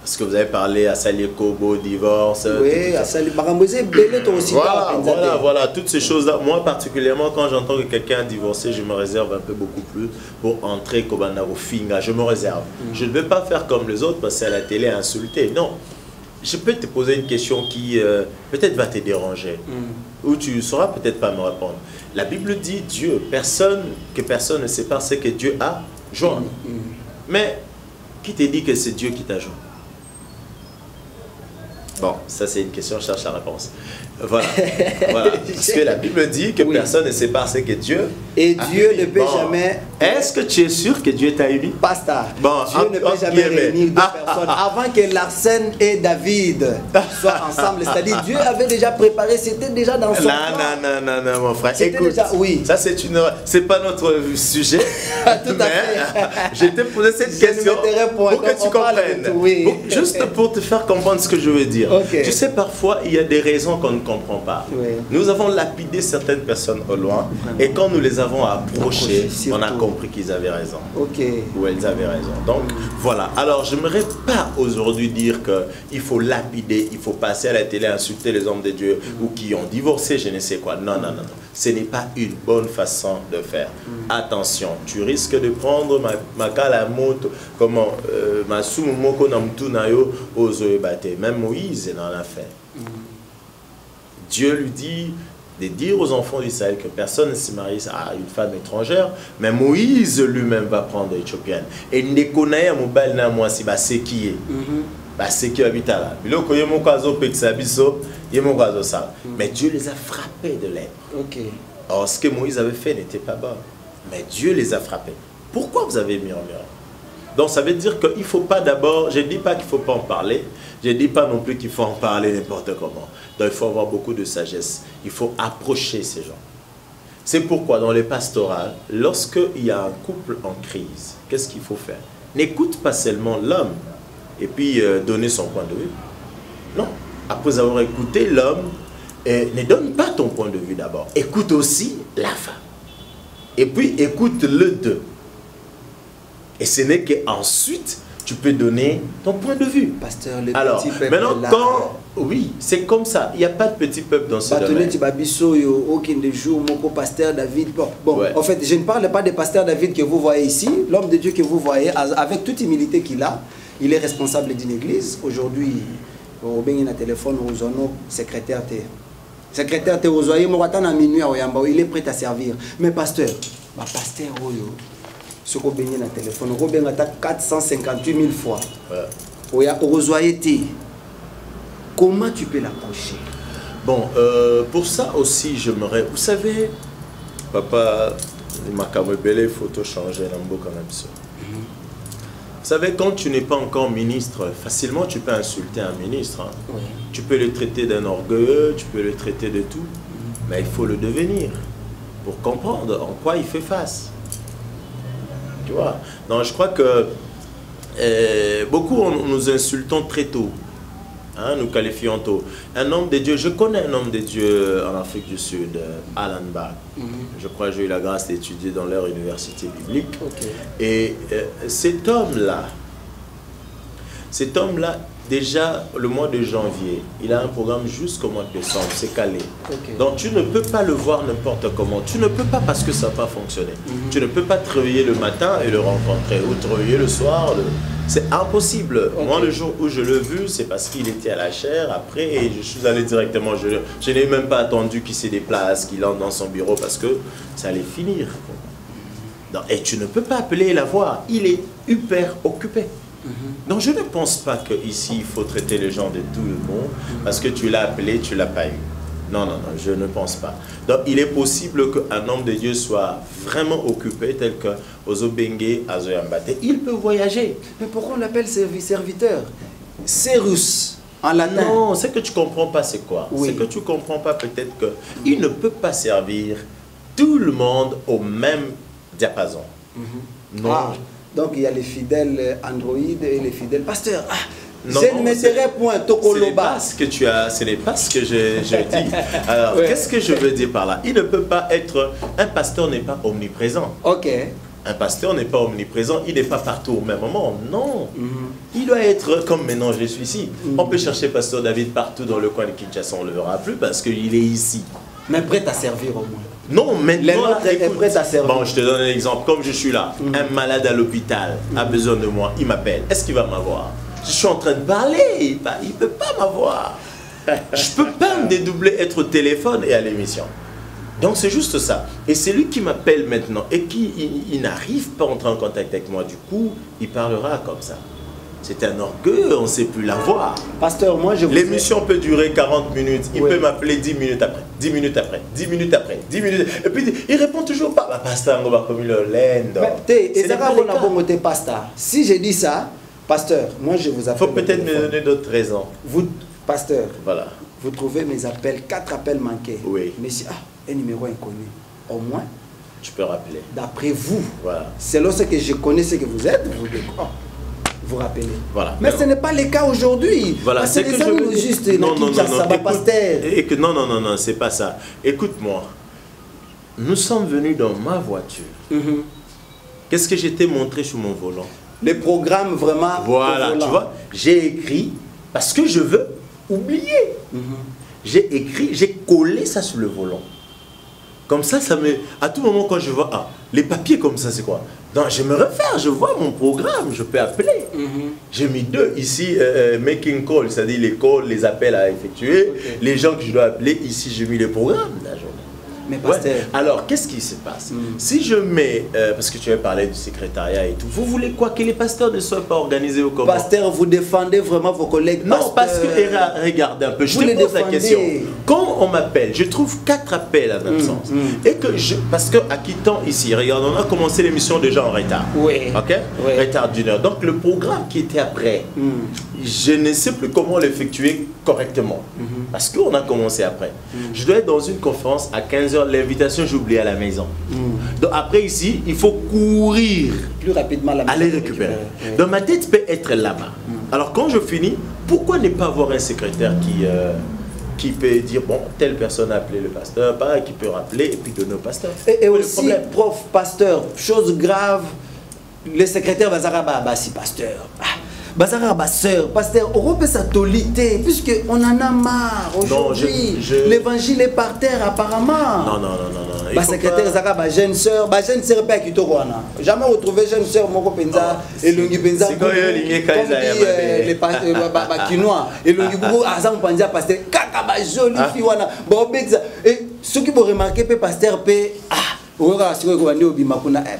Parce que vous avez parlé à Sali Kobo, divorce. Oui, à Sali Barambouzé, aussi. Voilà, toutes ces choses-là. Moi, particulièrement, quand j'entends que quelqu'un a divorcé, je me réserve un peu beaucoup plus pour entrer Kobana au Finga. Je me réserve. Je ne vais pas faire comme les autres, passer à la télé à insulter. Non. je peux te poser une question qui peut-être va te déranger, ou tu ne sauras peut-être pas me répondre. La Bible dit Dieu, que personne ne sépare ce que Dieu a joint. Mais qui te dit que c'est Dieu qui t'a joint? Bon, ça c'est une question, je cherche la réponse. Voilà, voilà. Parce que la Bible dit que personne ne sépare ce que Dieu Et Dieu uni. ne peut jamais... Est-ce que tu es sûr que Dieu t'a uni? Pasteur, Bon, Dieu ne peut jamais réunir deux personnes avant que Larsen et David soient ensemble. C'est-à-dire Dieu avait déjà préparé, c'était déjà dans son plan. Non, mon frère. Écoute, déjà, oui. ça c'est pas notre sujet. Tout à fait. Je t'ai posé cette question pour que tu comprennes. Oui. Juste pour te faire comprendre ce que je veux dire. Okay. Tu sais, parfois, il y a des raisons qu'on ne comprend pas. Oui. Nous avons lapidé certaines personnes au loin. Vraiment. Et quand nous les avons approchées, on a compris qu'ils avaient raison. Ok. Ou elles avaient raison. Donc, voilà. Alors, je n'aimerais pas aujourd'hui dire qu'il faut lapider, il faut passer à la télé, insulter les hommes de Dieu ou qui ont divorcé, je ne sais quoi. Non, non, non, non. Ce n'est pas une bonne façon de faire. Attention, tu risques de prendre ma kalamoto, comment, ma soumoko namtunayo aux bate. Même Moïse en a fait. Dieu lui dit de dire aux enfants d'Israël que personne ne se marie à une femme étrangère, mais Moïse lui-même va prendre l'Éthiopienne. Et il ne connaît pas moi si c'est qui est. C'est qui habite là. Mais Dieu les a frappés de lèpre. Ok. Or, ce que Moïse avait fait n'était pas bon. Mais Dieu les a frappés. Pourquoi vous avez murmuré? Donc, ça veut dire qu'il ne faut pas d'abord... Je ne dis pas qu'il ne faut pas en parler. Je ne dis pas non plus qu'il faut en parler n'importe comment. Donc, il faut avoir beaucoup de sagesse. Il faut approcher ces gens. C'est pourquoi, dans les pastorales, lorsqu'il y a un couple en crise, qu'est-ce qu'il faut faire? N'écoute pas seulement l'homme et puis donner son point de vue. Non. Après avoir écouté l'homme, ne donne pas ton point de vue d'abord. Écoute aussi la femme. Et puis, écoute le deux. Et ce n'est qu'ensuite, tu peux donner ton point de vue. Pasteur, le alors, petit peuple maintenant, là, quand... Oui, c'est comme ça. Il n'y a pas de petit peuple dans ce domaine. Pasteur David. Bon, ouais. En fait, je ne parle pas de Pasteur David que vous voyez ici. L'homme de Dieu que vous voyez, avec toute humilité qu'il a, il est responsable d'une église. Aujourd'hui, au Bénin, téléphone, au zono, secrétaire. Secrétaire, il est prêt à servir. Mais pasteur, pasteur, ce qu'on bénit dans le téléphone, on a 458 000 fois. Comment tu peux l'approcher? Bon, pour ça aussi, j'aimerais... Vous savez, papa, il faut tout changer quand même ça. Vous savez, quand tu n'es pas encore ministre, facilement tu peux insulter un ministre. Hein. Oui. Tu peux le traiter d'un orgueilleux, tu peux le traiter de tout. Mais il faut le devenir pour comprendre en quoi il fait face. Tu vois? Donc je crois que beaucoup nous insultons très tôt. Hein, nous qualifions tôt. Un homme de Dieu, je connais un homme de Dieu en Afrique du Sud, Alan Bach. Je crois que j'ai eu la grâce d'étudier dans leur université biblique. Okay. Et cet homme-là, déjà le mois de janvier, il a un programme jusqu'au mois de décembre, c'est calé. Okay. Donc tu ne peux pas le voir n'importe comment. Tu ne peux pas parce que ça n'a pas fonctionné. Tu ne peux pas te réveiller le matin et le rencontrer, ou te réveiller le soir. C'est impossible. Okay. Moi, le jour où je l'ai vu, c'est parce qu'il était à la chaire. Après, et je suis allé directement. Je n'ai même pas attendu qu'il se déplace, qu'il entre dans son bureau parce que ça allait finir. Donc, et tu ne peux pas appeler et la voir. Il est hyper occupé. Donc, je ne pense pas qu'ici, il faut traiter les gens de tout le monde parce que tu l'as appelé, tu ne l'as pas eu. Non, non, non, je ne pense pas. Donc, il est possible qu'un homme de Dieu soit vraiment occupé, tel que Ozobengue, Azoyambate. Il peut voyager. Mais pourquoi on l'appelle serviteur? Serus, en latin. Non, ce que tu ne comprends pas, c'est quoi? Oui. Ce que tu ne comprends pas, peut-être qu'il ne peut pas servir tout le monde au même diapason. Non. Ah, donc, il y a les fidèles Android et les fidèles pasteurs. Ah. Non, je ne mettrai point Tokoloba. Ce n'est pas ce que je dis. Alors, ouais. Qu'est-ce que je veux dire par là? Il ne peut pas être... Un pasteur n'est pas omniprésent. Ok. Un pasteur n'est pas omniprésent, il n'est pas partout au même moment. Non. Il doit être comme maintenant je suis ici. On peut chercher pasteur David partout dans le coin de Kinshasa, on ne le verra plus parce qu'il est ici. Mais prêt à servir au moins. Non, maintenant, est prêt à servir. Bon, je te donne un exemple. Comme je suis là, un malade à l'hôpital a besoin de moi, il m'appelle. Est-ce qu'il va m'avoir? Je suis en train de parler, il ne peut pas m'avoir. Je ne peux pas me dédoubler, être au téléphone et à l'émission. Donc c'est juste ça. Et c'est lui qui m'appelle maintenant et qui il n'arrive pas à entrer en contact avec moi. Du coup, il parlera comme ça. C'est un orgueil, on ne sait plus la voir. Pasteur, moi je vous L'émission peut durer 40 minutes. Il peut m'appeler 10 minutes après, 10 minutes après, 10 minutes après, 10 minutes. Et puis il répond toujours pas. Pasteur, on va comme le lend. Pasteur. Si je dis ça, pasteur, moi je vous appelle. Il faut peut-être me donner d'autres raisons. Vous, pasteur, voilà. Vous trouvez mes appels, 4 appels manqués. Oui. Mais si, un numéro inconnu, au moins. Tu peux rappeler. D'après vous, voilà. Selon ce que je connais, ce que vous êtes, vous rappelez. Voilà. Mais ce n'est pas le cas aujourd'hui. Voilà, parce que les hommes juste non, non, c'est pas ça. Écoute-moi. Nous sommes venus dans ma voiture. Qu'est-ce que je t'ai montré sur mon volant? Les programmes vraiment. Voilà, tu vois, j'ai écrit parce que je veux oublier. J'ai écrit, j'ai collé ça sur le volant. Comme ça, à tout moment quand je vois, les papiers comme ça, c'est quoi? Non, je me refaire, je vois mon programme, je peux appeler. J'ai mis 2 ici, making call, c'est-à-dire les calls, les appels à effectuer, les gens que je dois appeler. Ici, j'ai mis les programmes de la journée. Mais pasteur... Alors, qu'est-ce qui se passe? Si je mets, parce que tu avais parlé du secrétariat et tout, vous voulez quoi? Que les pasteurs ne soient pas organisés au comment? Pasteur, vous défendez vraiment vos collègues? Non, parce que, regardez un peu, je te pose la question. Quand on m'appelle, je trouve 4 appels en absence. Et que parce qu'à quittant ici, regarde, on a commencé l'émission déjà en retard. Oui. Ok? Oui. Retard d'1 heure. Donc, le programme qui était après, je ne sais plus comment l'effectuer correctement. Parce qu'on a commencé après. Je dois être dans une conférence à 15 h, l'invitation, j'ai oublié à la maison. Donc après ici, il faut courir plus rapidement la maison, aller récupérer. Donc ma tête peut être là-bas. Alors quand je finis, pourquoi ne pas avoir un secrétaire qui peut dire, bon, telle personne a appelé le pasteur, qui peut rappeler et puis donner au pasteur. Et aussi, prof, pasteur, chose grave, le secrétaire va dire, si pasteur. Bazara, sœur, pasteur, Europe est satolité, puisqu'on en a marre aujourd'hui. L'évangile est par terre, apparemment. Non. Secrétaire Zara, jeune sœur, jeune sœur, pas quitté Rwanda. Jamais retrouvé jeune sœur, Moko Penza, et Lungi Penza. C'est quoi, les Kinois. Et Lungi Boubou, Azam Pandia, pasteur, Kaka, jolie fille, bon, et ceux qui vont remarquer, pasteur,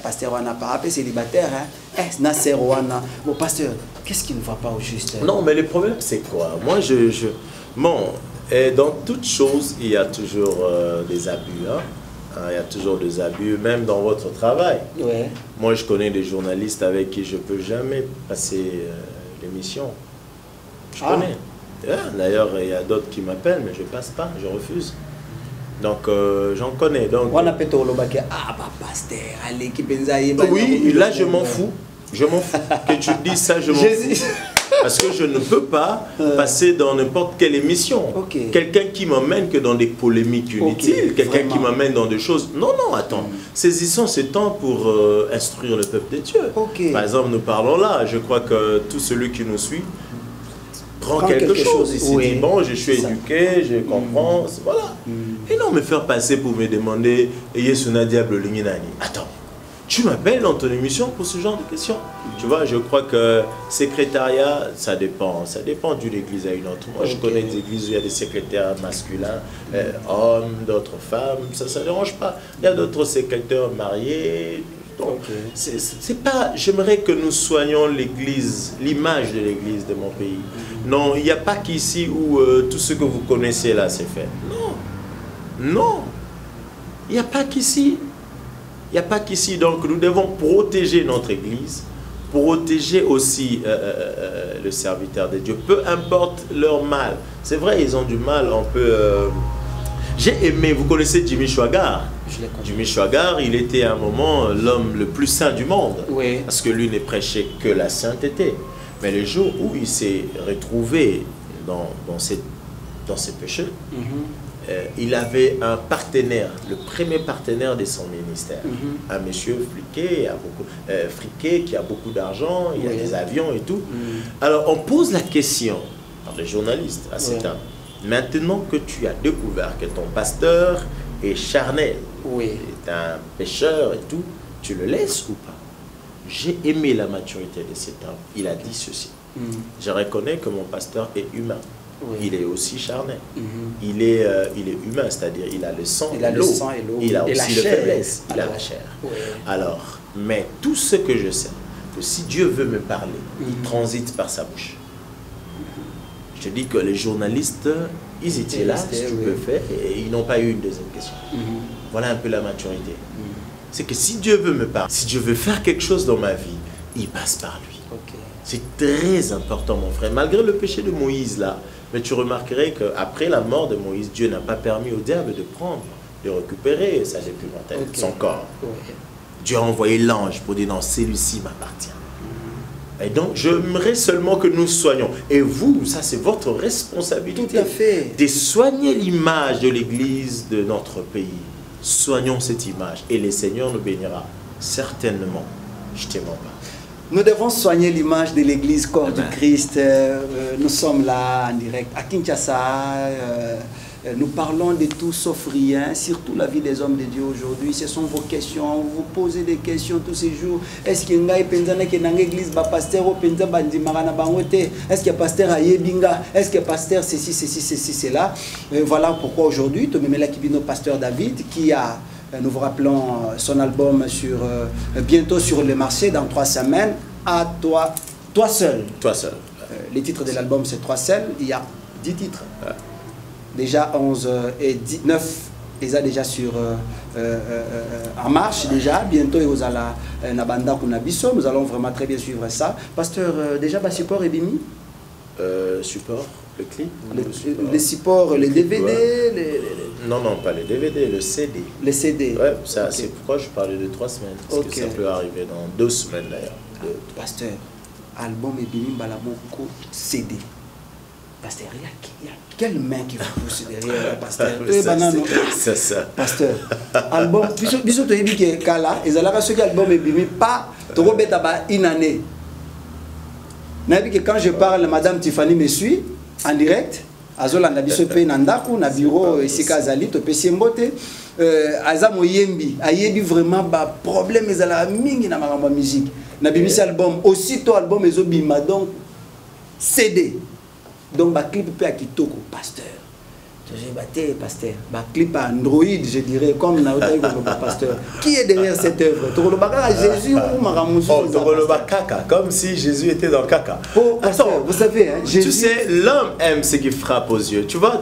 pasteur wana pas célibataire Nasser wana bon pasteur qu'est-ce qui ne va pas au juste? Non mais le problème c'est quoi? Moi bon et dans toute chose il y a toujours des abus il y a toujours des abus même dans votre travail. Moi je connais des journalistes avec qui je peux jamais passer l'émission. Je connais. D'ailleurs il y a d'autres qui m'appellent mais je passe pas, je refuse. Donc j'en connais. Donc on appelle pasteur, allez qui oui, là je m'en fous. Je m'en fous. Que tu dis ça, je m'en fous. Parce que je ne peux pas passer dans n'importe quelle émission. Quelqu'un qui m'emmène que dans des polémiques inutiles, quelqu'un qui m'emmène dans des choses. Non, attends. Saisissons ce temps pour instruire le peuple de Dieu. Par exemple, nous parlons là. Je crois que tout celui qui nous suit prend quelque chose. Il s'est dit, bon, je suis éduqué, je comprends, voilà. Et non me faire passer pour me demander, Yesuna Diable Linginani. Attends, tu m'appelles dans ton émission pour ce genre de questions? Tu vois, je crois que secrétariat, ça dépend d'une église à une autre. Moi, je connais des églises où il y a des secrétaires masculins, hommes, d'autres femmes, ça ne dérange pas. Il y a d'autres secrétaires mariés. Donc, c'est pas. J'aimerais que nous soignions l'église, l'image de l'église de mon pays. Non, il n'y a pas qu'ici où tout ce que vous connaissez là c'est fait. Non, il n'y a pas qu'ici. Il n'y a pas qu'ici. Donc nous devons protéger notre église, protéger aussi le serviteur de Dieu, peu importe leur mal. C'est vrai, ils ont du mal, on peut. J'ai aimé, vous connaissez Jimmy Swaggart? Jimmy Swaggart, il était à un moment l'homme le plus saint du monde. Parce que lui ne prêchait que la sainteté. Mais le jour où il s'est retrouvé dans ses péchés, il avait un partenaire, le premier partenaire de son ministère. Un monsieur friqué, qui a beaucoup d'argent, il y a des avions et tout. Alors on pose la question par les journalistes à cet homme. Maintenant que tu as découvert que ton pasteur est charnel, est un pécheur et tout, tu le laisses ou pas? J'ai aimé la maturité de cet homme. Il a dit ceci. Je reconnais que mon pasteur est humain. Oui. Il est aussi charnel. Il est humain, c'est-à-dire il a le sang, il a le sang et l'eau. Il a et aussi la le chair. faiblesse, il a la chair. Oui. Alors, mais tout ce que je sais, que si Dieu veut me parler, il transite par sa bouche. Je dis que les journalistes, ils étaient là, si tu peux faire, et ils n'ont pas eu une deuxième question. Voilà un peu la maturité. C'est que si Dieu veut me parler, si Dieu veut faire quelque chose dans ma vie, il passe par lui. C'est très important, mon frère. Malgré le péché de Moïse, là, mais tu remarquerais qu'après la mort de Moïse, Dieu n'a pas permis au diable de prendre, de récupérer sa dépouille mortelle, son corps. Dieu a envoyé l'ange pour dire non, celui-ci m'appartient. Et donc, j'aimerais seulement que nous soignons. Et vous, ça c'est votre responsabilité. Tout à fait. De soigner l'image de l'Église de notre pays. Soignons cette image et le Seigneur nous bénira. Certainement. Je ne te mens pas. Nous devons soigner l'image de l'Église corps du Christ. Nous sommes là en direct à Kinshasa. Nous parlons de tout sauf rien, surtout la vie des hommes de Dieu aujourd'hui. Ce sont vos questions. Vous posez des questions tous ces jours. Est-ce qu'il y a une église, pasteur, est-ce qu'il y a pasteur Ayebinga, est-ce qu'il y a pasteur ceci, cela. Voilà pourquoi aujourd'hui, pasteur David, qui a, nous vous rappelons, son album bientôt sur le marché, dans 3 semaines, à toi seul. Toi seul. Les titres de l'album, c'est 3 seuls. Il y a 10 titres. Déjà 11 et 9, ils sont déjà en marche déjà. Bientôt, ils ont la banda Kunabiso. Nous allons vraiment très bien suivre ça. Pasteur, déjà, support et Bimi Support, le clip les supports, les DVD Non, pas les DVD, le CD. Les CD. Ouais, c'est pourquoi je parlais de 3 semaines. Parce que ça peut arriver dans 2 semaines d'ailleurs. Pasteur, album et Bimi Balamoko CD. Pasteur, il y a quelle main qui vous pousse derrière, pasteur? C'est ça. Pasteur, album, bisous, tu as dit que Kala, et Zalaka, ce qui album est bimi, pas, tu as une année. Quand je parle, Madame Tiffany me suit en direct. Azola na biso pe nandaku na bureau ici Kazali to pesi mbote azamo yembi ayebi vraiment ba problème ezala mingi na makambo musique na bimisi album aussitôt album ezobima donc CD. Donc, le clip peut être kitoko, pasteur. Je battais, pasteur. Le clip à Android, je dirais, comme Naotaï pasteur. Qui est derrière cette œuvre? Jésus ou Maramoussou? Caca, comme si Jésus était dans caca. Oh, pasteur, vous savez, hein, Jésus... Tu sais, l'homme aime ce qui frappe aux yeux. Tu vois,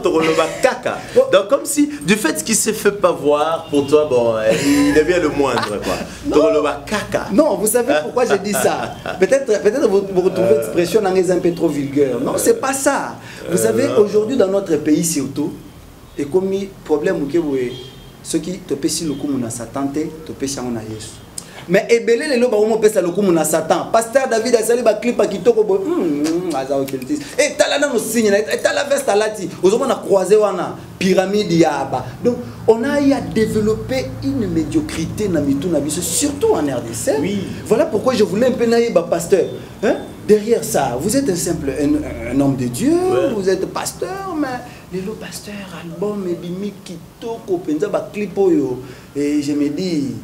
caca. Donc, comme si, du fait qu'il ne se fait pas voir, pour toi, bon, il devient le moindre, quoi. Caca. Non, vous savez pourquoi j'ai dit ça? Peut-être vous retrouvez l'expression un peu trop vulgaire. Non, c'est pas ça. Vous savez, aujourd'hui, dans notre pays, surtout, et comme problème que vous ceux qui te pèsent le coup na Satan te pèsent na Yesu. Mais ebele les loba on pèse le coup na Satan. Pasteur David a sali ba clip à kitoko bo aza okeltis. Et talana no signe et tala veste alati. Ozoma na croiser wana pyramide yaba. Donc on a eu à développer une médiocrité na mitu na biso surtout en RDC. Oui. Voilà pourquoi je voulais un peu naïba pasteur. Hein? Derrière ça, vous êtes un simple un homme de Dieu, vous êtes pasteur, mais les pasteur, album, et bimi kitoko, penza ba clip oyo, et je me dis,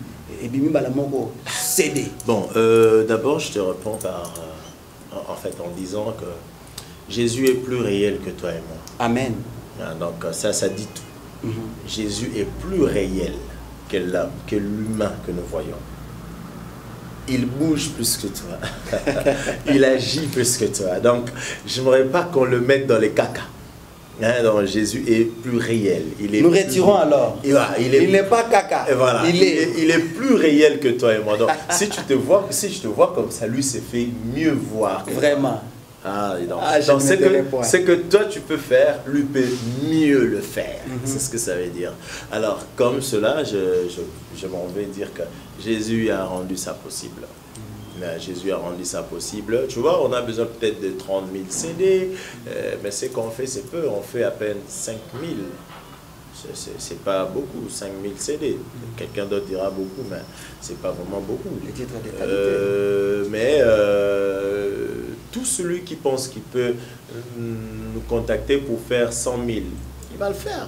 et bimi balamoko CD. Bon, d'abord je te réponds en disant que Jésus est plus réel que toi et moi. Amen. Donc ça dit tout. Jésus est plus réel que l'homme, que l'humain que nous voyons. Il bouge plus que toi. Il agit plus que toi. Donc, je n'aimerais pas qu'on le mette dans les caca. Hein, donc, Jésus est plus réel. Nous retirons alors. Il n'est pas caca. Et voilà. Il est plus réel que toi et moi. Donc, si je te vois comme ça, lui s'est fait mieux voir. Vraiment. Donc ce que toi tu peux faire, lui peut mieux le faire. C'est ce que ça veut dire. Alors, comme cela, je m'en vais dire que Jésus a rendu ça possible. Jésus a rendu ça possible. Tu vois, on a besoin peut-être de 30 000 CD, mais ce qu'on fait, c'est peu. On fait à peine 5 000. C'est pas beaucoup, 5 000 CD. Quelqu'un d'autre dira beaucoup, mais c'est pas vraiment beaucoup. Les titres de qualité. Mais tout celui qui pense qu'il peut nous contacter pour faire 100 000, il va le faire.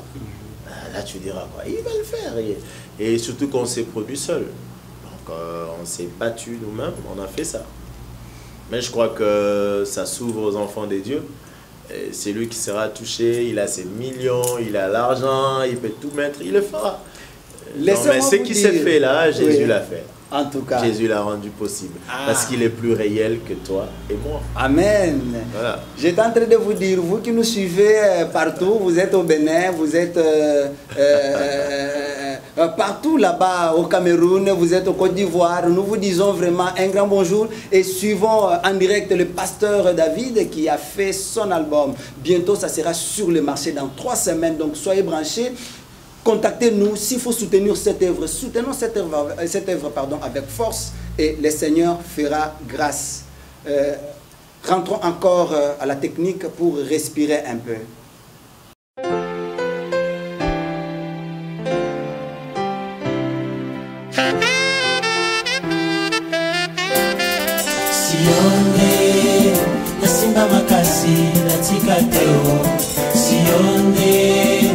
Là, tu diras quoi? Il va le faire. Et surtout qu'on s'est produit seul. Donc, on s'est battu nous-mêmes, on a fait ça. Mais je crois que ça s'ouvre aux enfants des dieux. C'est lui qui sera touché, il a ses millions, il a l'argent, il peut tout mettre, il le fera. Non, mais ce qui s'est fait là, Jésus l'a fait. En tout cas. Jésus l'a rendu possible. Parce qu'il est plus réel que toi et moi. Amen. Voilà. J'étais en train de vous dire, vous qui nous suivez partout, vous êtes au Bénin, vous êtes partout là-bas au Cameroun, vous êtes au Côte d'Ivoire, nous vous disons vraiment un grand bonjour et suivons en direct le pasteur David qui a fait son album. Bientôt, ça sera sur le marché dans 3 semaines, donc soyez branchés. Contactez-nous s'il faut soutenir cette œuvre. Soutenons cette œuvre avec force et le Seigneur fera grâce. Rentrons encore à la technique pour respirer un peu. Sionde, nasimba makasi, natika teo. Sionde,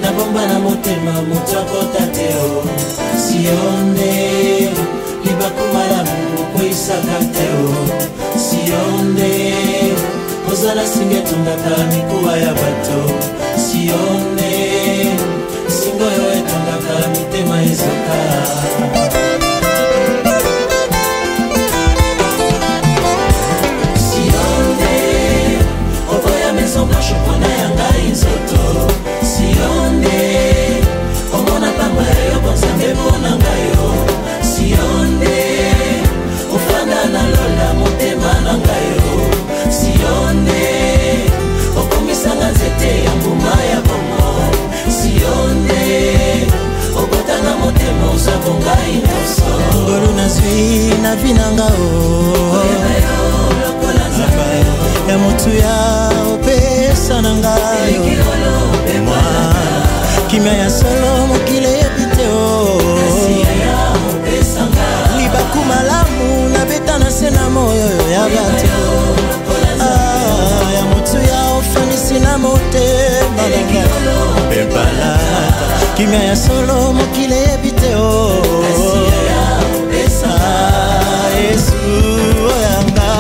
nabomba na motema, mutako tateo. Sionde, libakumala mungu isaka teo. Sionde, ozala singe tungaka mikuwa ya bato. Sionde, singo yo etungaka mitema ezoka. Chopona yanga inzoto Sionde omona pamba yo bonzambe pona ngayo Sionde ofanda na lola motema na ngayo Sionde okomisanga nzete ya mbuma ya bomo Sionde okotanga motema uzabonga inoso ngolu nazwi na vinanga o ya mutu ya opesa na ngayo kimia ya solo mokile yebite o libaku malamu na beta na sena moyo ya bato ya mutu ya ofanisi na motema na ngayo kimia ya solo mokile yebite o Yesu oyanga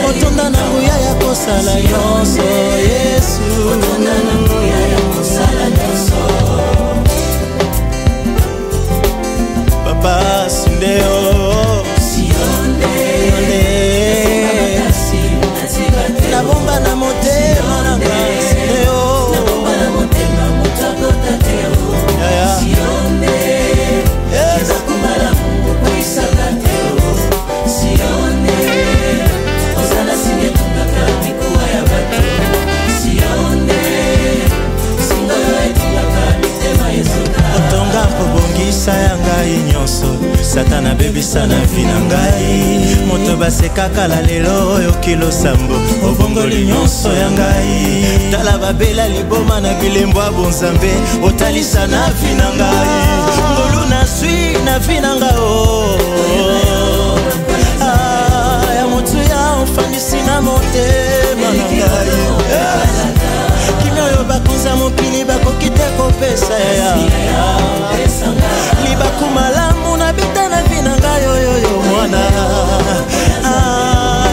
otonda na nguya ya kosala nyonso Yesu otonda na nguya ya kosala nyonso Papa Sindeo Sionde na bomba na motema na ngai Sindeo na bomba na motema mutako tateo Sionde eza kumala mungu kuisa tateo Sionde ozala singe tungaka mikuwa ya bato Sionde singo yo etungaka mitema ezoka otonga pobongisa ya ngai nyonso satana bebisa na vi na ngai moto basekaka la lelo oyo kilo sambo obongoli nyonso ya ngai tala babela liboma na bilembo ya bonzambe otalisa na vi na ngai ngolu naswi na vi na ngao ya motu ya ofanisi na motema na ngai kimia oyo bakonza mokili bakoki te kopesa ya libaku malamu na beta na vi na ngai oyoyo mwana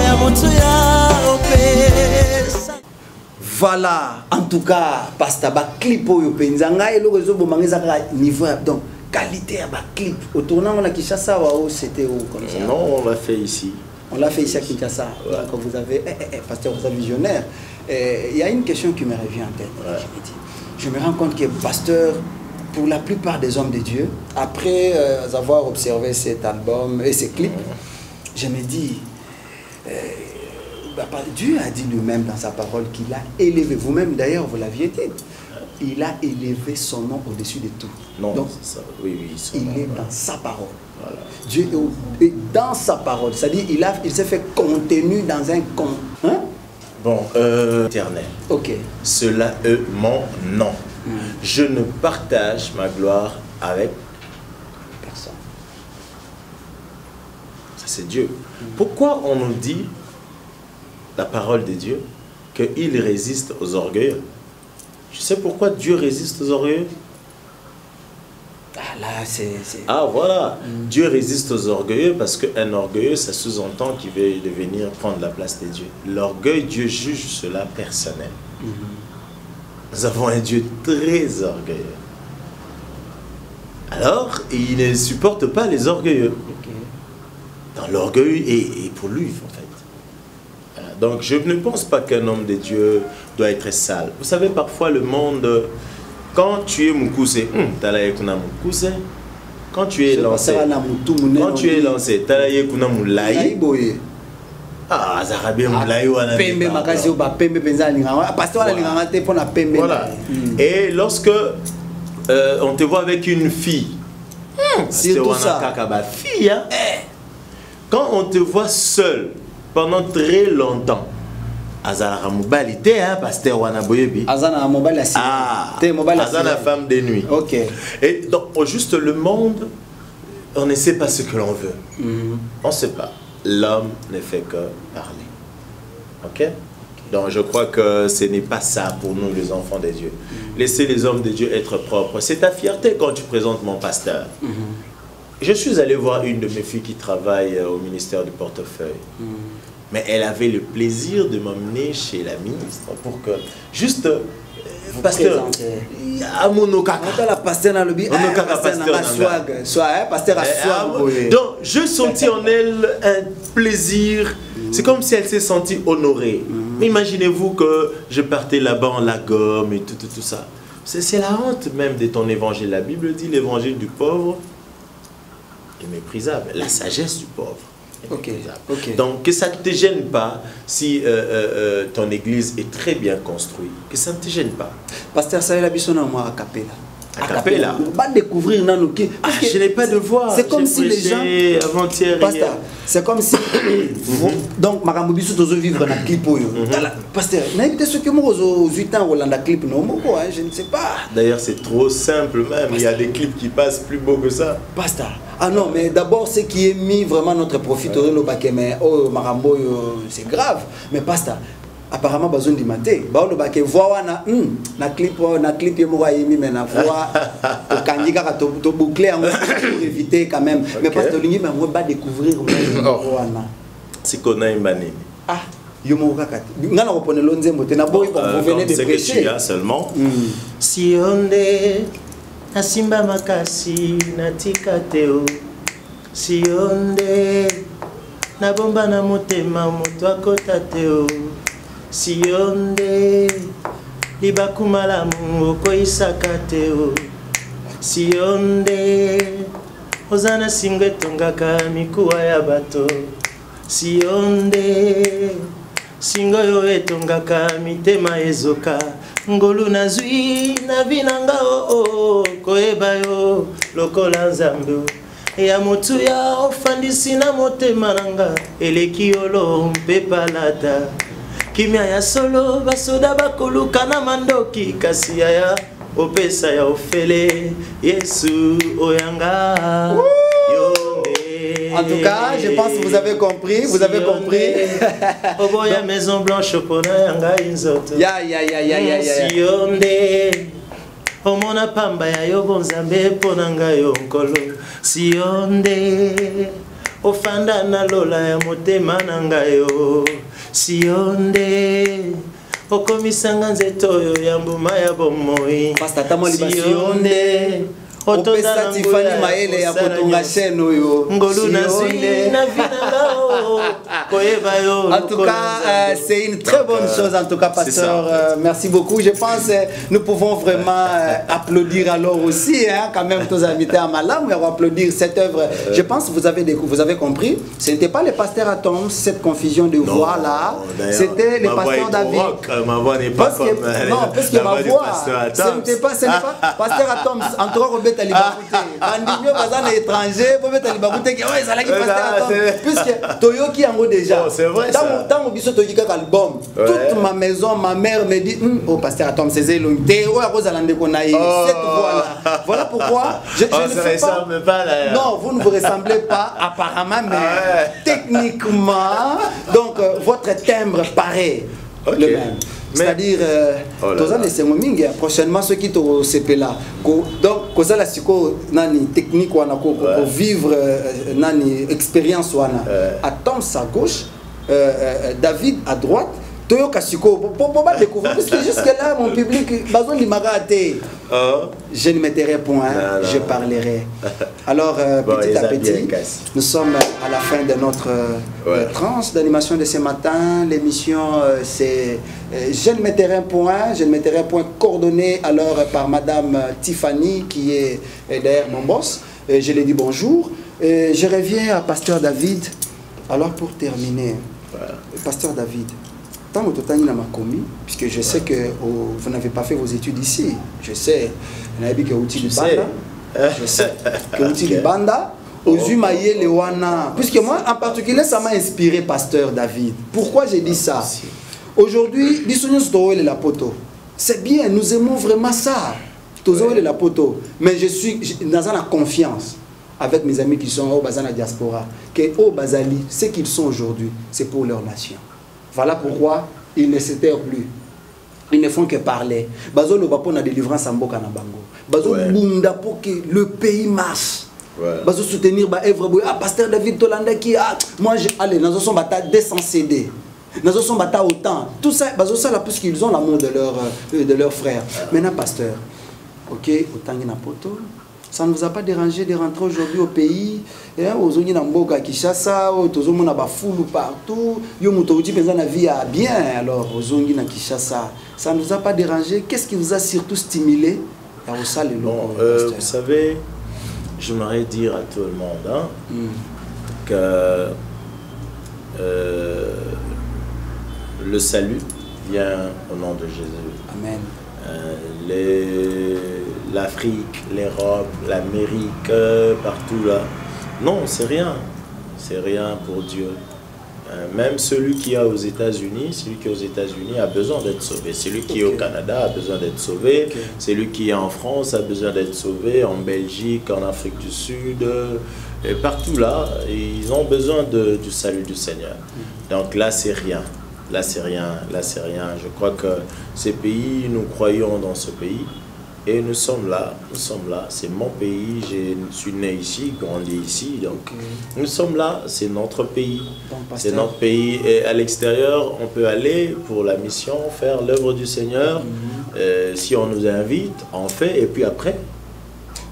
ya motu ya opesa. Voilà, en tout cas, pasta ba clip oyo penza ngai eloko ezobomangeza ka niveau donc qualité ba clip au tournant on a Kinshasa ou c'était où comme ça? Non, on l'a fait ici. On l'a fait ici à Kinshasa. Ouais. Donc vous avez pasteur, vous êtes visionnaire. Il y a une question qui me revient en tête. Ouais. Je me rends compte que pasteur, pour la plupart des hommes de Dieu, après avoir observé cet album et ces clips, je me dis, Dieu a dit lui-même dans sa parole qu'il a élevé, vous-même d'ailleurs vous l'aviez dit, il a élevé son nom au-dessus de tout. Non, donc ça, oui, il est dans sa parole. Voilà. Dieu est dans sa parole, c'est-à-dire il s'est fait contenu dans un con. Hein? Bon, éternel. Ok. Cela est mon nom. Je ne partage ma gloire avec personne. Ça c'est Dieu. Pourquoi on nous dit, la parole de Dieu, qu'il résiste aux orgueilleux? Je sais pourquoi Dieu résiste aux orgueilleux. Ah là, c'est... Ah voilà, Dieu résiste aux orgueilleux parce qu'un orgueilleux, ça sous-entend qu'il veut venir prendre la place de Dieu. L'orgueil, Dieu juge cela personnel. Nous avons un Dieu très orgueilleux. Alors, il ne supporte pas les orgueilleux. Dans l'orgueil est pour lui, en fait. Voilà. Donc, je ne pense pas qu'un homme de Dieu doit être sale. Vous savez, parfois, le monde... Quand tu es moukoussé, quand tu es lancé, voilà. Et lorsque on te voit avec une fille, quand on te voit seul pendant très longtemps, Azana pasteur wana boyebi. Azana mobile assis. Azana femme de nuit. Ok. Et donc juste le monde, on ne sait pas ce que l'on veut. On ne sait pas. L'homme ne fait que parler. Ok. Donc je crois que ce n'est pas ça pour nous les enfants de Dieu. Laissez les hommes de Dieu être propres. C'est ta fierté quand tu présentes mon pasteur. Je suis allé voir une de mes filles qui travaille au ministère du portefeuille. Mais elle avait le plaisir de m'emmener chez la ministre pour que, juste, pasteur, à mon kaka. La pasteur dans le bi, donc, je sentis en elle un plaisir. C'est comme si elle s'est sentie honorée. Imaginez-vous que je partais là-bas en la gomme et tout ça. C'est la honte même de ton évangile. La Bible dit l'évangile du pauvre est méprisable. La sagesse du pauvre. Okay. Donc que ça ne te gêne pas si ton église est très bien construite, que ça ne te gêne pas. Pasteur Saïla Bissona moi à Capella. À Capella. On va découvrir Nanuki. Je n'ai pas de voix. C'est comme si les gens avant-hier. Pasteur, c'est comme si donc Marambo Bissou doit vivre dans clip. Pasteur, n'avez ce que moi aux 8 ans Hollande clip non je ne sais pas. D'ailleurs c'est trop simple même. Il y a des clips qui passent plus beaux que ça. Pasteur. Ah non, mais d'abord, ce qui est mis vraiment notre profit au Baké, mais oh, Marambo, c'est grave. Mais pasta, apparemment, besoin de mater. Bah, le Baké, voix, na clip, il moura émis, mais na voix, au candidat, to boucler, pour éviter quand même. Mais pasta, l'ingé, mais moi, pas découvrir, c'est qu'on a une banane. Ah, yo moura kat. Ngana repone l'onze moté, na boy, vous venez de prêcher. C'est que tu as seulement. Si on est. Nasimba makasi natika teo sionde nabomba na motema moto akota teo sionde libakuma mu okoisaka teo sionde ozana singwe tongaka mikuwa ya bato sionde singo yo etongaka mitema ezoka ngolu nazwi na binanga koeba yo lokola nzambe ya motu ya ofandisi na motema nanga eleki yolo mpe palata kimia ya solo basoda bakoluka na mandoki kasi ya opesa ya ofele Yesu oyanga En tout cas, je pense que vous avez compris. Vous avez compris. Donc, Maison Blanche ya. Sionde. Omona pamba ya yo bonzambe ponanga yo nkolo. Sionde. Ofanda na lola ya motema nanga yo. Sionde. Okomisanga nzeto yo ya mbuma ya bomoi. Sionde. opesa Tiffany Maele ya kotonga chaîne oyo. En tout cas, c'est une très bonne chose. En tout cas, pasteur, merci beaucoup. Je pense nous pouvons vraiment applaudir alors aussi, hein, quand même, tous invités à Malam, mais on va applaudir cette œuvre. Je pense que vous avez compris. Ce n'était pas le pasteur Atom, cette confusion de voix là. C'était le pasteur David. Ma voix n'est pas comme non, parce que ma voix, ce n'était pas pasteur Atom. En tout cas, Robert Alibakoute. Bandimio bazan étranger, Robert Alibakoute qui ouais, ça là qui pasteur Atom. Puisque Toyoki en haut déjà. C'est vrai ça. Tant au biso Toyoki album. Toute ma maison, ma mère me dit oh pasteur Atom, c'est zélo. Théo à Rosalande Konaï. Cette voix là. Voilà pourquoi je ne fais pas. Non, vous ne vous ressemblez pas apparemment, mais techniquement. Donc votre timbre paraît le même. C'est-à-dire, prochainement, ceux qui sont au CP là, donc, cause la nani technique ou pour vivre nani expérience ou à Tom à gauche, David à droite. Toyo Kasiko, pour pas découvrir, parce que jusque-là, mon public, Bazon Limarate, je ne mettrai point, je parlerai. Alors, petit à petit, nous sommes à la fin de notre tranche d'animation de ce matin. L'émission, c'est Je ne mettrai un point coordonné alors par Madame Tiffany, qui est derrière mon boss. Je lui dis bonjour. Je reviens à Pasteur David. Alors, pour terminer, Pasteur David, tant que tu as commis, puisque je sais que vous n'avez pas fait vos études ici, je sais, je sais que outil de banda, Ozumaye Lewana, puisque moi en particulier ça m'a inspiré Pasteur David. Pourquoi j'ai dit ça? Aujourd'hui, c'est bien, nous aimons vraiment ça, la poto, mais je suis dans la confiance avec mes amis qui sont au Bazana diaspora, que au Bazali, ce qu'ils sont aujourd'hui, c'est pour leur nation. Voilà pourquoi ils ne se terrent plus. Ils ne font que parler. Bazo le bapon a délivrance en Boka na Bango. Bazo bunda pour que le pays marche. Bazo soutenir ba œuvre ah pasteur David Tolanda qui moi allez nous sommes bata 200 CD. Nous sommes bata autant. Tout ça bazo ça là parce qu'ils ont l'amour de leurs frères. Maintenant pasteur. OK, autant na poto. Ça ne vous a pas dérangé de rentrer aujourd'hui au pays, aux zones d'Amboka, Kishasa, aux zones de Bafoulou partout, Yomoutouji, la vie a bien, alors aux zones de Kishasa. Ça ne vous a pas dérangé? Qu'est-ce qui vous a surtout stimulé? Vous savez, je m'aimerais dire à tout le monde que le salut vient au nom de Jésus. Amen. L'Afrique, l'Europe, l'Amérique, partout là. Non, c'est rien. C'est rien pour Dieu. Même celui qui est aux États-Unis, a besoin d'être sauvé. Celui qui est au Canada a besoin d'être sauvé. Okay. Celui qui est en France a besoin d'être sauvé. En Belgique, en Afrique du Sud, et partout là, ils ont besoin du salut du Seigneur. Donc là, c'est rien. Là, c'est rien. Là, c'est rien. Je crois que ces pays, nous croyons dans ce pays. Et nous sommes là, c'est mon pays, je suis né ici, grandi ici, donc nous sommes là, c'est notre pays. C'est notre pays et à l'extérieur, on peut aller pour la mission, faire l'œuvre du Seigneur. Si on nous invite, on fait et puis après.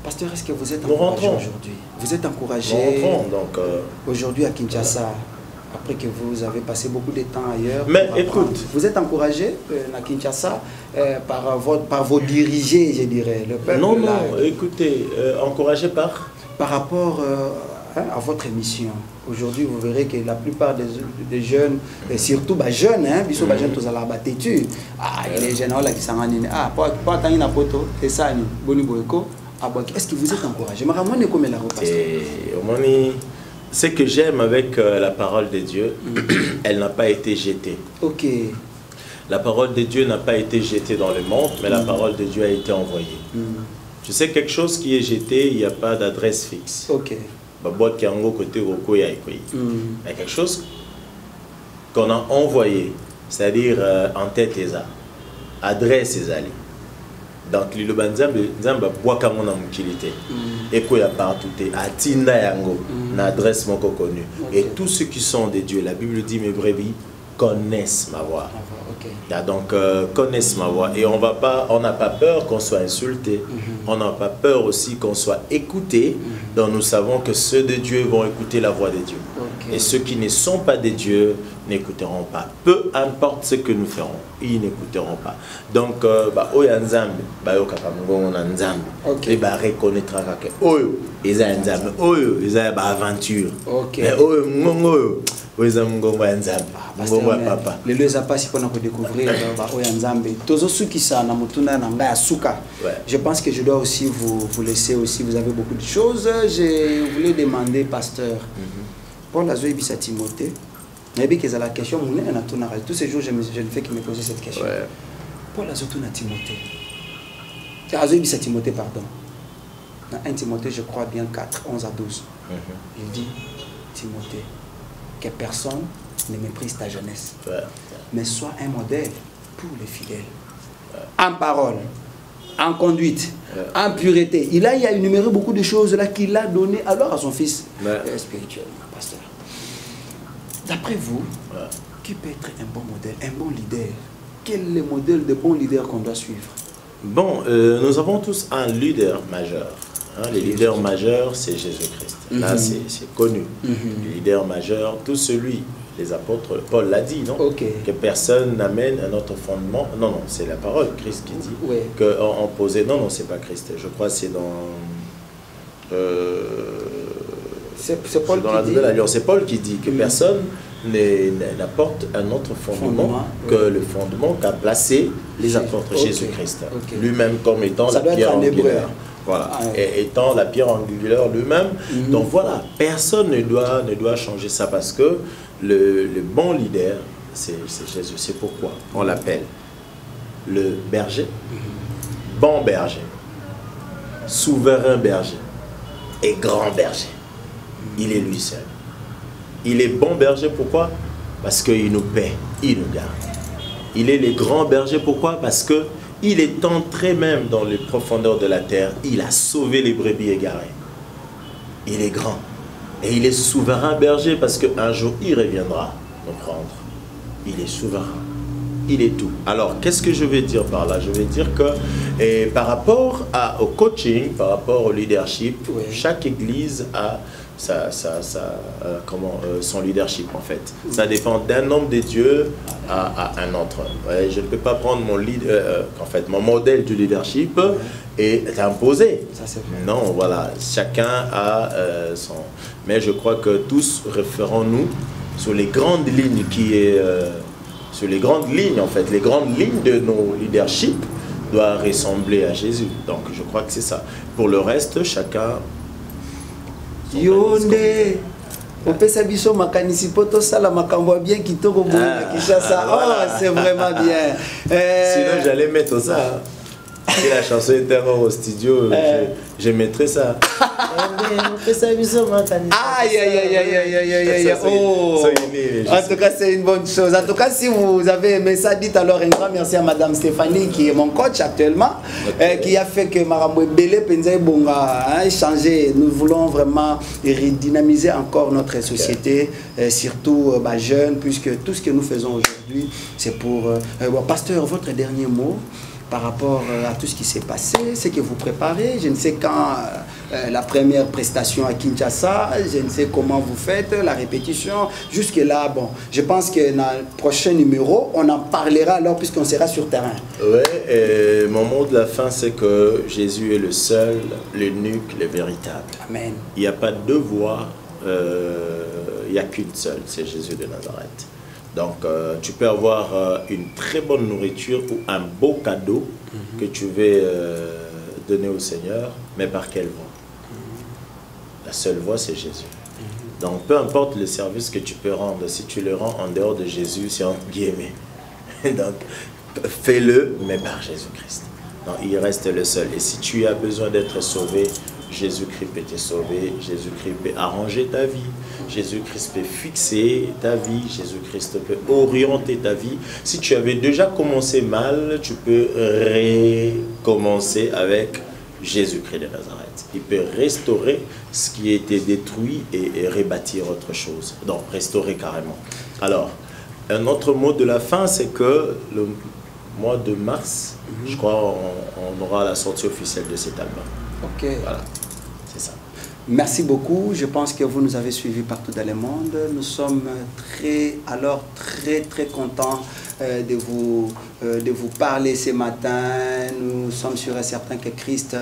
Pasteur, est-ce que vous êtes encouragé aujourd'hui? Vous êtes encouragé aujourd'hui à Kinshasa? Après que vous avez passé beaucoup de temps ailleurs. Mais écoute, vous êtes encouragé à Kinshasa par vos dirigés, je dirais, le peuple. Non, écoutez, encouragé par rapport à votre émission. Aujourd'hui, vous verrez que la plupart des jeunes, et surtout les jeunes, les jeunes tous à la bâtitude. Les jeunes qui sont pas attendre une photo, c'est ça, est-ce que vous êtes encouragé? Ce que j'aime avec la parole de Dieu, elle n'a pas été jetée. Ok. La parole de Dieu n'a pas été jetée dans le monde, mais la parole de Dieu a été envoyée. Tu sais, quelque chose qui est jeté, il n'y a pas d'adresse fixe. Ok. Il y a quelque chose qu'on a envoyé, c'est-à-dire en tête et adresse et ali. Donc, le Nzamba boit comme on a utilité. Et qu'il y a partout, Atinda Yango, une adresse mon connue. Et tous ceux qui sont des dieux, la Bible dit mes brebis connaissent ma voix. Donc, connaissent ma voix. Et on n'a pas peur qu'on soit insulté. On n'a pas peur aussi qu'on soit écouté. Donc, nous savons que ceux de Dieu vont écouter la voix de Dieu. Et ceux qui ne sont pas des dieux n'écouteront pas. Peu importe ce que nous ferons, ils n'écouteront pas. Donc, Oya Nzambe, et reconnaîtra que Oyo, ils ont Nzambe, Oyo, ils ont aventure. Mais Oyo, ils ont papa. Les deux appareils pour nous découvrir Oya Nzambe. Tozo suki sa na mutuna na ngaya suka. Je pense que je dois aussi vous laisser aussi. Vous avez beaucoup de choses. Je voulais demander, pasteur. Paul Azoé Bissa Timothée, mais que c'est la question, tous ces jours je ne fais que me poser cette question. Paul Azoé Timothée, Azoé Bissa Timothée, pardon. Dans 1 Timothée, je crois bien 4, 11 à 12. Il dit, Timothée, que personne ne méprise ta jeunesse, mais sois un modèle pour les fidèles. En parole, en conduite, en pureté. Il a énuméré beaucoup de choses là qu'il a donné alors à son fils spirituel, pasteur. D'après vous, qui peut être un bon modèle, un bon leader? Quel est le modèle de bon leader qu'on doit suivre? Bon, nous avons tous un leader majeur. Le leader majeur, c'est Jésus-Christ. Là, c'est connu. Le leader majeur, tout celui, les apôtres, Paul l'a dit, non? Que personne n'amène un autre fondement. Non, non, c'est la parole, Christ qui dit. Qu'on posait, non, non, c'est pas Christ. Je crois que c'est dans... c'est Paul dans la Nouvelle Alliance. C'est Paul qui dit que personne n'apporte un autre fondement que le fondement qu'a placé les apôtres Jésus-Christ. Lui-même comme étant la pierre angulaire. Voilà, étant la pierre angulaire lui-même. Donc voilà, personne ne doit changer ça parce que le bon leader, c'est Jésus. C'est pourquoi on l'appelle le berger, bon berger, souverain berger et grand berger. Il est lui seul. Il est bon berger, pourquoi? Parce qu'il nous paie, il nous garde. Il est le grand berger, pourquoi? Parce que il est entré même dans les profondeurs de la terre. Il a sauvé les brebis égarées. Il est grand. Et il est souverain berger parce qu'un jour, il reviendra nous prendre. Il est souverain. Il est tout. Alors, qu'est-ce que je vais dire par là? Je vais dire que par rapport au coaching, par rapport au leadership, chaque église a son leadership en fait. Ça dépend d'un homme de Dieu à un autre. Je ne peux pas prendre mon modèle du leadership et t'imposer. Non, voilà, chacun a son... Mais je crois que tous référons-nous sur les grandes lignes sur les grandes lignes en fait, les grandes lignes de nos leaderships doivent ressembler à Jésus. Donc je crois que c'est ça. Pour le reste, chacun... Yonde opesa biso makanisi poto sala makambo bien kitoko boye Kinshasa. C'est vraiment bien. Sinon j'allais mettre ça. Si la chanson était au studio, je mettrais ça. Aïe, aïe, aïe, aïe, aïe, aïe. Oh. En tout cas, c'est une bonne chose. En tout cas, si vous avez aimé ça, dites alors un grand merci à Madame Stéphanie, qui est mon coach actuellement, qui a fait que Marambo Belé Penzaï Bonga a échangé. Nous voulons vraiment redynamiser encore notre société, surtout jeunes, puisque tout ce que nous faisons aujourd'hui, c'est pour... Pasteur, votre dernier mot par rapport à tout ce qui s'est passé, ce que vous préparez, je ne sais quand la première prestation à Kinshasa, je ne sais comment vous faites la répétition, jusque là, bon, je pense que dans le prochain numéro, on en parlera alors puisqu'on sera sur terrain. Oui, et mon mot de la fin, c'est que Jésus est le seul, l'unique, le véritable. Amen. Il n'y a pas deux voies, il n'y a qu'une seule, c'est Jésus de Nazareth. Donc, tu peux avoir une très bonne nourriture ou un beau cadeau que tu veux donner au Seigneur, mais par quelle voie? La seule voie, c'est Jésus. Donc, peu importe le service que tu peux rendre, si tu le rends en dehors de Jésus, c'est entre guillemets. Donc, fais-le, mais par Jésus-Christ. Donc, il reste le seul. Et si tu as besoin d'être sauvé, Jésus-Christ peut te sauver, Jésus-Christ peut arranger ta vie, Jésus-Christ peut fixer ta vie, Jésus-Christ peut orienter ta vie. Si tu avais déjà commencé mal, tu peux recommencer avec Jésus-Christ de Nazareth. Il peut restaurer ce qui a été détruit et rebâtir autre chose. Donc, restaurer carrément. Alors, un autre mot de la fin, c'est que le mois de mars, je crois, on aura la sortie officielle de cet album. Ok. Voilà, c'est ça. Merci beaucoup. Je pense que vous nous avez suivis partout dans le monde. Nous sommes très contents de vous parler ce matin. Nous sommes sûrs et certains que Christ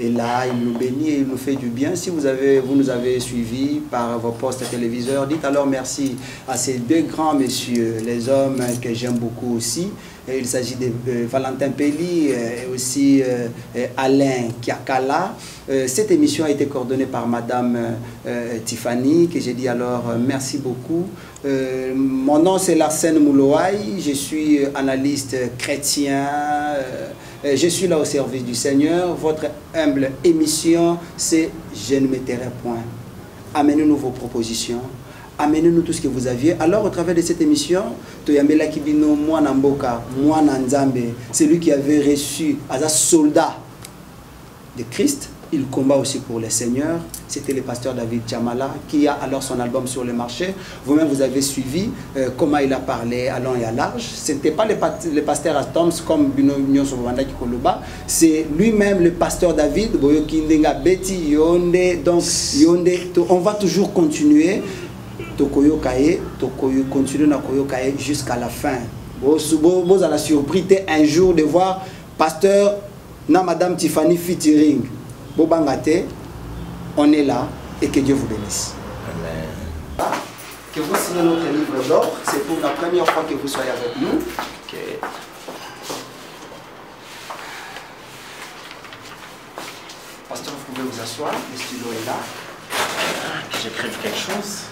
est là, il nous bénit et il nous fait du bien. Si vous nous avez suivis par vos postes téléviseurs, dites alors merci à ces deux grands messieurs, les hommes que j'aime beaucoup aussi. Il s'agit de Valentin Pelli et aussi Alain Kiakala. Cette émission a été coordonnée par Madame Tiffany, que j'ai dit alors merci beaucoup. Mon nom c'est Larsen Moulouaï, je suis analyste chrétien, je suis là au service du Seigneur. Votre humble émission c'est Je ne me tairai point. Amenez-nous vos propositions. Amenez-nous tout ce que vous aviez. Alors, au travers de cette émission, Toyamela Kibino, Mwana Mboka, Mwana Nzambe, c'est lui qui avait reçu, as un soldat de Christ. Il combat aussi pour le Seigneur. C'était le pasteur David Chamala qui a alors son album sur le marché. Vous-même, vous avez suivi comment il a parlé à long et à large. Ce n'était pas le pasteur Atoms comme Bino Nyon Sobanda Kikoloba. C'est lui-même le pasteur David. Boyo Kindenga Betty Yonde. Donc, Yonde, on va toujours continuer. Tokoyo Kaye, Tokoyo continue na Koyo Kaye jusqu'à la fin. Vous avez la surprise un jour de voir pasteur na Madame Tiffany featuring. Bobangate, on est là et que Dieu vous bénisse. Amen. Que vous signez notre livre d'or, c'est pour la première fois que vous soyez avec nous. Okay. Pasteur, vous pouvez vous asseoir, le stylo est là. J'écrive quelque chose.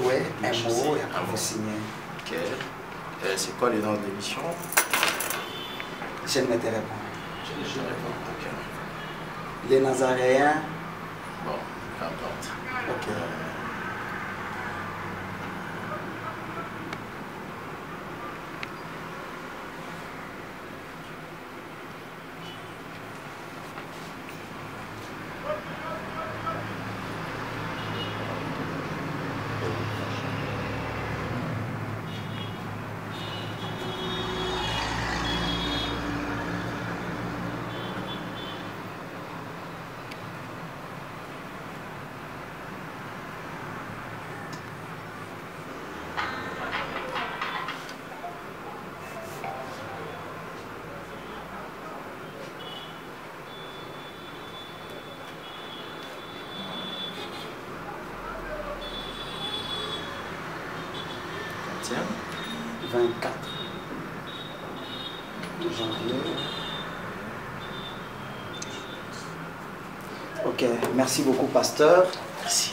Oui, un mot et après vous signez. Ok. C'est quoi les noms de l'émission? Je ne m'étais pas. Je ne dirai pas. Ok. Les Nazaréens. Bon, peu importe. Ok. Tiens. 24 janvier. Ok, merci beaucoup pasteur. Merci.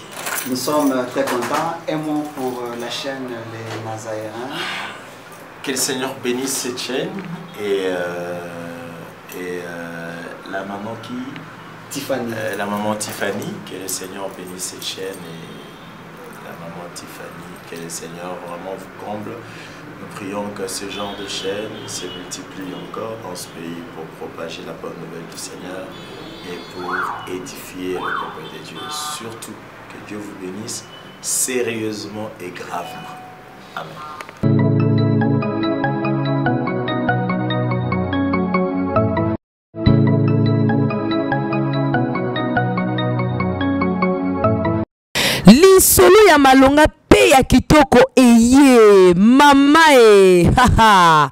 Nous sommes très contents. Un mot pour la chaîne Les Nazaréens. Que le Seigneur bénisse cette chaîne et la maman qui... Tiffany. La maman Tiffany, que le Seigneur bénisse cette chaîne et la maman Tiffany, que le Seigneur vraiment vous comble. Nous prions que ce genre de chaîne se multiplie encore dans ce pays pour propager la bonne nouvelle du Seigneur et pour édifier le peuple de Dieu. Surtout, que Dieu vous bénisse sérieusement et gravement. Amen. Lisolo ya malonga pe ya kitoko eye mama haha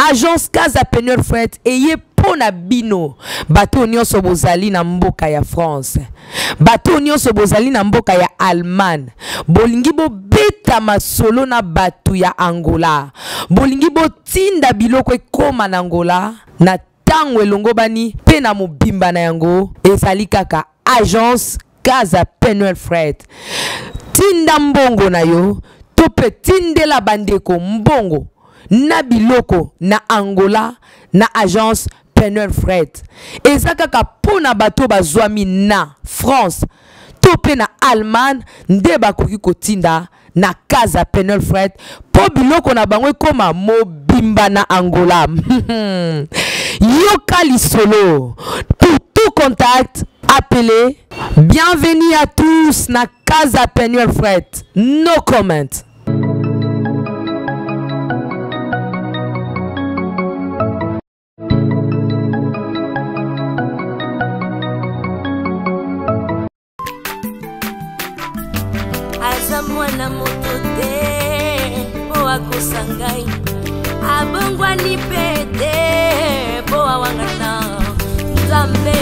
agence Casa Peneur Fred eye pona bino bato nyonso bozali na mboka ya France, bato nyonso bozali na mboka ya Allemagne, bolingi bo beta masolo na batu ya Angola, bolingi bo tinda biloko ekoma na Angola na tango elongo bani pe na mobimba na yango ezali kaka agence Casa Peneur Fred. Tinda mbongo na yo, tope tindela bandeko mbongo na biloko na Angola na agence Peneur Fred. Eza kaka pona bato bazwami na France, tope na Allemagne nde bakoki kotinda na Casa Peneur Fred po biloko na bango ekoma mobimba na Angola. Yoka lisolo. Pour tout contact, appelez. Bienvenue à tous na Casa Peneur Fred. No comment. na mwana moto te po akosa ngai abongwani pe te po awangana nzambe